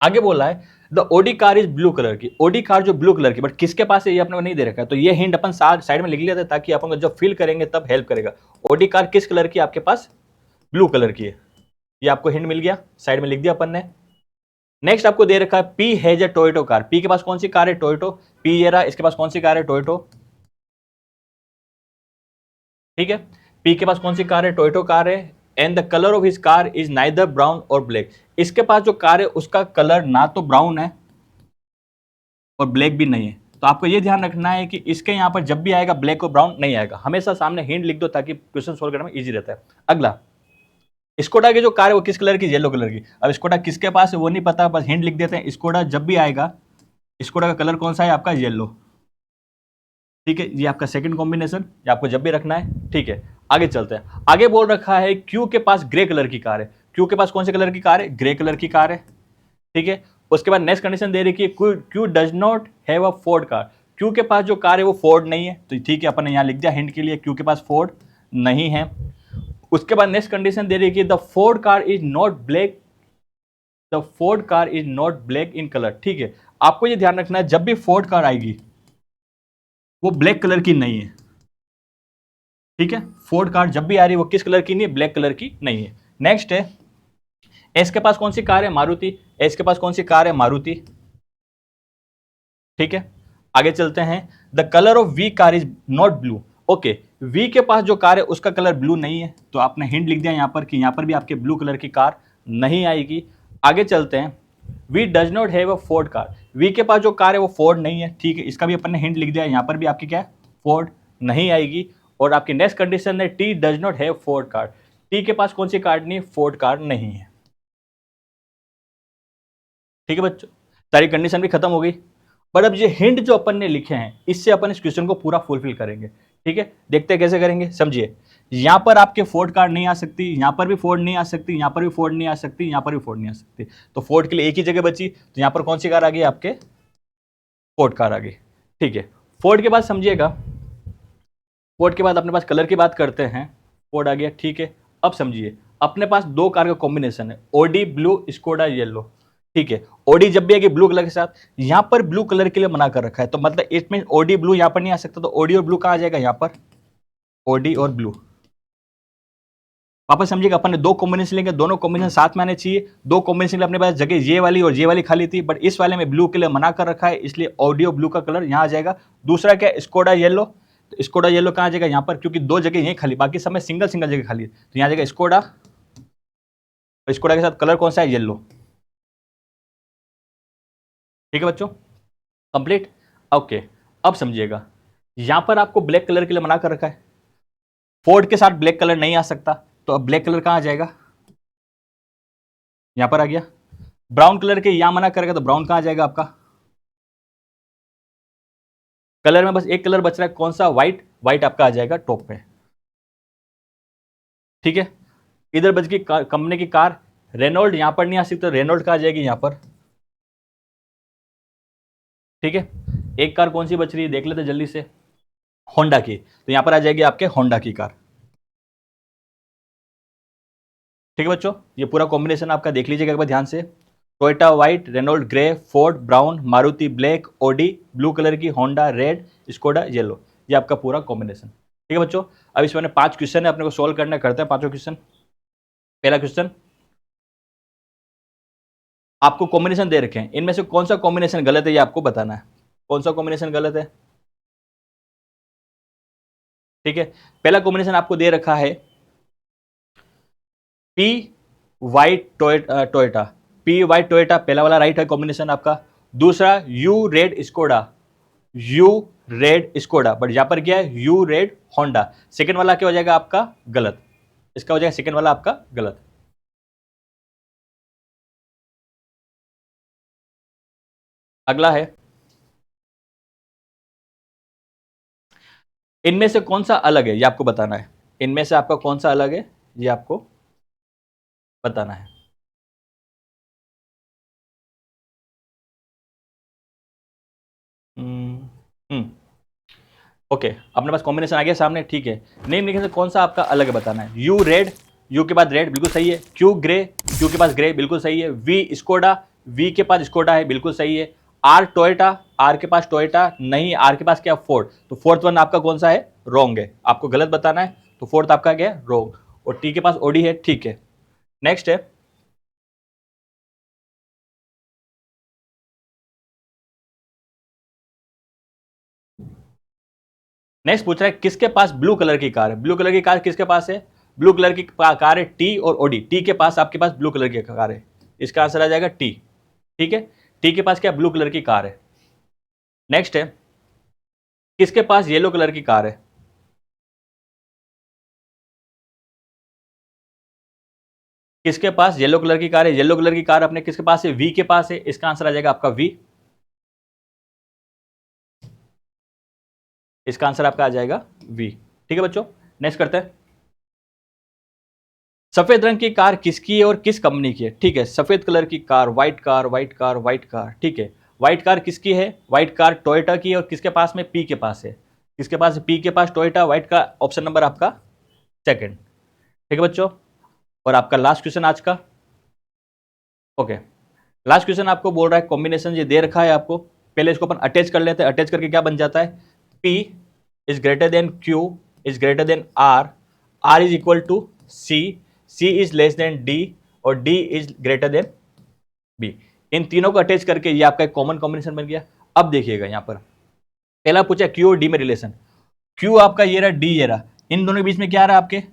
आगे बोला है the Audi car is blue colour की। ओडी कार जो ब्लू कलर की, बट किसके पास है ये अपने को नहीं दे रखा है, तो ये हिंट अपन साइड में लिख लेते हैं ताकि अपन जब फिल करेंगे तब हेल्प करेगा। ओडी कार किस कलर की आपके पास, ब्लू कलर की है। ये आपको हिंट मिल गया, साइड में लिख दिया अपन ने। नेक्स्ट आपको दे रखा है P has a Toyota car. P के पास कौन सी कार है, टोयोटो। पी ये रहा, इसके पास कौन सी कार है, टोयोटो। ठीक है, पी के पास कौन सी कार है, टोयोटो कार है। And the colour of his car is neither brown और ब्लैक। इसके पास जो कार है उसका कलर ना तो ब्राउन है और ब्लैक भी नहीं है। तो आपको ये ध्यान रखना है कि इसके यहां पर जब भी आएगा ब्लैक और ब्राउन नहीं आएगा। हमेशा सामने हिंट लिख दो ताकि क्वेश्चन सोल्व करने में इजी रहता है। अगला, स्कोडा की जो कार है वो किस कलर की, येलो कलर की। अब स्कोडा किसके पास है वो नहीं पता, बस हिंट लिख देते हैं। स्कोडा जब भी आएगा, स्कोडा का कलर कौन सा है आपका, येलो। ठीक है, ये आपका सेकंड कॉम्बिनेशन, ये आपको जब भी रखना है। ठीक है, आगे चलते हैं। आगे बोल रखा है क्यू के पास ग्रे कलर की कार है। क्यू के पास कौन से कलर की कार है, ग्रे कलर की कार है। ठीक है, उसके बाद नेक्स्ट कंडीशन दे रही है Q does not have a Ford car. Q के पास जो कार है वो फोर्ड नहीं है, तो ठीक है अपन ने यहां लिख दिया हिंट के लिए, क्यू के पास फोर्ड नहीं है। उसके बाद नेक्स्ट कंडीशन दे रही है कि the Ford car is not black, the Ford car is not black in colour. ठीक है, आपको ये ध्यान रखना है जब भी फोर्ड कार आएगी वो ब्लैक कलर की नहीं है। ठीक है, फोर्ड कार जब भी आ रही है वो किस कलर की नहीं है, ब्लैक कलर की नहीं है। नेक्स्ट है, एस के पास कौन सी कार है, मारुति। एस के पास कौन सी कार है, मारुति। ठीक है, आगे चलते हैं। The colour of V car is not blue. Okay, V के पास जो कार है उसका कलर ब्लू नहीं है, तो आपने हिंट लिख दिया यहां पर कि यहां पर भी आपके ब्लू कलर की कार नहीं आएगी। आगे चलते हैं, V does not have a Ford car. V के पास जो कार है वो फोर्ड नहीं है। ठीक है, इसका भी अपन ने हिंट लिख दिया, यहां पर भी आपकी क्या है, फोर्ड नहीं आएगी। और आपकी नेक्स्ट कंडीशन है T does not have Ford car. T के पास कौन सी कार नहीं है, फोर्ड कार नहीं है। ठीक है बच्चों, सारी कंडीशन भी खत्म हो गई। पर अब ये हिंट जो अपन ने लिखे हैं इससे अपन इस क्वेश्चन को पूरा फुलफिल करेंगे। ठीक है, देखते हैं कैसे करेंगे, समझिए। यहां पर आपके फोर्ड कार नहीं आ सकती, यहां पर भी फोर्ड नहीं आ सकती, यहां पर भी फोर्ड नहीं आ सकती, यहां पर भी फोर्ड नहीं आ सकती। तो फोर्ड के लिए एक ही जगह बची, तो यहां पर कौन सी कार आ गई, आपके फोर्ड कार आ गई। ठीक है, फोर्ड के बाद समझिएगा, फोर्ड के बाद अपने पास कलर की बात करते हैं। फोर्ड आ गया, ठीक है। अब समझिए, अपने पास दो कार का कॉम्बिनेशन है, ओडी ब्लू, स्कोडा येलो। ठीक है, ओडी जब भी आएगी ब्लू कलर के साथ, यहां पर ब्लू कलर के लिए मना कर रखा है, तो मतलब इसमें ओडी ब्लू यहां पर नहीं आ सकता, तो ओडी और ब्लू कहां आ जाएगा, यहां पर ओडी और ब्लू। वापस समझिएगा, अपन ने दो कॉम्बिनेशन लेंगे, दोनों कॉम्बिनेशन साथ में आने चाहिए। दो कॉम्बिनेशन के लिए अपने पास जगह ये वाली और ये वाली खाली थी, बट इस वाले में ब्लू के लिए मना कर रखा है, इसलिए ऑडी और ब्लू का कलर यहां आ जाएगा। दूसरा क्या है, स्कोडा येलो। तो स्कोडा येलो कहां आ जाएगा, यहां पर, क्योंकि दो जगह यहीं खाली, बाकी समय सिंगल सिंगल जगह खाली है, तो यहां आ जाएगा स्कोडा। तो स्कोडा के साथ कलर कौन सा है, येलो। ठीक है बच्चों, कंप्लीट। ओके, अब समझिएगा, यहां पर आपको ब्लैक कलर के लिए मना कर रखा है, फोर्ड के साथ ब्लैक कलर नहीं आ सकता, तो अब ब्लैक कलर कहां आ जाएगा, यहां पर आ गया। ब्राउन कलर के यहां मना करेगा, तो ब्राउन कहां आ जाएगा आपका, कलर में बस एक कलर बच रहा है, कौन सा, व्हाइट। व्हाइट आपका आ जाएगा टॉप पे। ठीक है, इधर बच गई कंपनी की कार, रेनॉल्ड यहां पर नहीं आ सकती, तो रेनॉल्ड कहां आ जाएगी, यहां पर। ठीक है, एक कार कौन सी बच रही है, देख लेते जल्दी से, होंडा की, तो यहां पर आ जाएगी आपके होंडा की कार। ठीक है बच्चों, ये पूरा कॉम्बिनेशन आपका देख लीजिएगा एक बार ध्यान से। Toyota white, Renault grey, Ford brown, Maruti black, Audi blue colour की, होंडा रेड, स्कोडा येलो। ये आपका पूरा कॉम्बिनेशन। ठीक है बच्चों, अब इसमें 5 क्वेश्चन है अपने को सोल्व करना, करते हैं पांचों क्वेश्चन। पहला क्वेश्चन, आपको कॉम्बिनेशन दे रखे हैं, इनमें से कौन सा कॉम्बिनेशन गलत है ये आपको बताना है। कौन सा कॉम्बिनेशन गलत है, ठीक है, पहला कॉम्बिनेशन आपको दे रखा है P white Toyota, P white Toyota पहला वाला राइट है कॉम्बिनेशन आपका। दूसरा you read Skoda, you read Skoda, but यहां पर क्या है यू रेड होंडा, सेकंड वाला क्या हो जाएगा आपका गलत, इसका हो जाएगा सेकंड वाला आपका गलत। अगला है इनमें से कौन सा अलग है ये आपको बताना है, इनमें से आपका कौन सा अलग है ये आपको बताना है। हम्म हम्म, ओके, अपने पास कॉम्बिनेशन आ गया सामने, ठीक है। नेम लिखने से कौन सा आपका अलग है बताना है। यू रेड, यू के बाद रेड बिल्कुल सही है। क्यू ग्रे, क्यू के पास ग्रे बिल्कुल सही है। वी स्कोडा, वी के पास स्कोडा है बिल्कुल सही है। आर टोयोटा, आर के पास टोयोटा नहीं, आर के पास क्या फोर्ड, तो फोर्थ वन आपका कौन सा है रॉन्ग है, आपको गलत बताना है, तो फोर्थ आपका क्या है रॉन्ग। और टी के पास ओडी है, ठीक है। नेक्स्ट है नेक्स्ट पूछ रहा है किसके पास ब्लू कलर की कार है। ब्लू कलर की कार किसके पास है, ब्लू कलर की कार है टी और ओडी, टी के पास आपके पास ब्लू कलर की कार है, इसका आंसर आ जाएगा टी, ठीक है। टी के पास क्या ब्लू कलर की कार है। नेक्स्ट है किसके पास येलो कलर की कार है, किसके पास येलो कलर की कार है, येलो कलर की कार अपने किसके पास है वी के पास है, इसका आंसर आ जाएगा आपका वी, इसका आंसर आपका आ जाएगा वी, ठीक है बच्चों। नेक्स्ट करते हैं सफेद रंग की कार किसकी है और किस कंपनी की है, ठीक है। सफेद कलर की car, white car, white car, white car, ठीक है। व्हाइट कार किसकी है, व्हाइट कार टोयोटा की है और किसके पास में पी के पास है, किसके पास पी के पास टोयोटा व्हाइट का, ऑप्शन नंबर आपका सेकंड, ठीक है बच्चों। और आपका लास्ट क्वेश्चन आज का, ओके, लास्ट क्वेश्चन आपको बोल रहा है कॉम्बिनेशन ये दे रखा है आपको, पहले इसको अपन अटैच कर लेते हैं। अटैच करके क्या बन जाता है, P is greater than Q is greater than R, R is equal to C, C is less than D और D is greater than B। इन तीनों को अटैच करके ये आपका एक कॉमन कॉम्बिनेशन बन गया। अब देखिएगा यहाँ पर पहला पूछा Q और D में रिलेशन, Q आपका ये रहा, D ये रहा, इन दोनों के बीच में क्या रहा आपके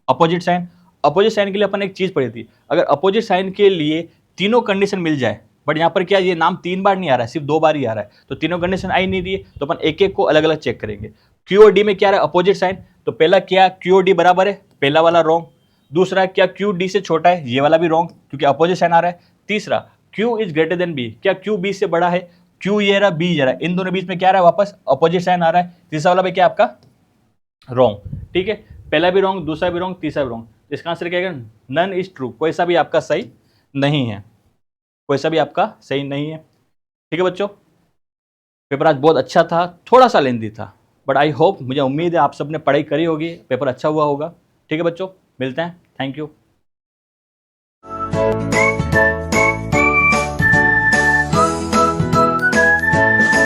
अपोजिट साइन। अपोजिट साइन के लिए अपन एक चीज पढ़ी थी, अगर अपोजिट साइन के लिए तीनों कंडीशन मिल जाए, बट यहां पर क्या ये नाम 3 बार नहीं आ रहा है, सिर्फ 2 बार ही आ रहा है, तो तीनों कंडीशन आई नहीं रही है, तो अपन एक एक को अलग अलग चेक करेंगे। क्यू और डी में क्या रहा है अपोजिट साइन, तो पहला क्या क्यू और डी बराबर है, पहला वाला रॉन्ग। दूसरा क्या क्यू डी से छोटा है, ये वाला भी रॉन्ग क्योंकि अपोजिट साइन आ रहा है। तीसरा Q is greater than B, क्या क्यू बी से बड़ा है, क्यू ये रहा बी ये रहा, इन दोनों बीच में क्या रहा है वापस अपोजिट साइन आ रहा है। तीसरा वाला भी क्या आपका रॉन्ग, ठीक है। पहला भी रॉन्ग, दूसरा भी रॉन्ग, तीसरा भी रॉन्ग, इसका आंसर क्या है नन इज ट्रू, कोई सा भी आपका सही नहीं है, कोई सा भी आपका सही नहीं है, ठीक है बच्चों। पेपर आज बहुत अच्छा था, थोड़ा सा लेंदी था, बट आई होप, मुझे उम्मीद है आप सबने पढ़ाई करी होगी, पेपर अच्छा हुआ होगा, ठीक है बच्चों, मिलते हैं, थैंक यू।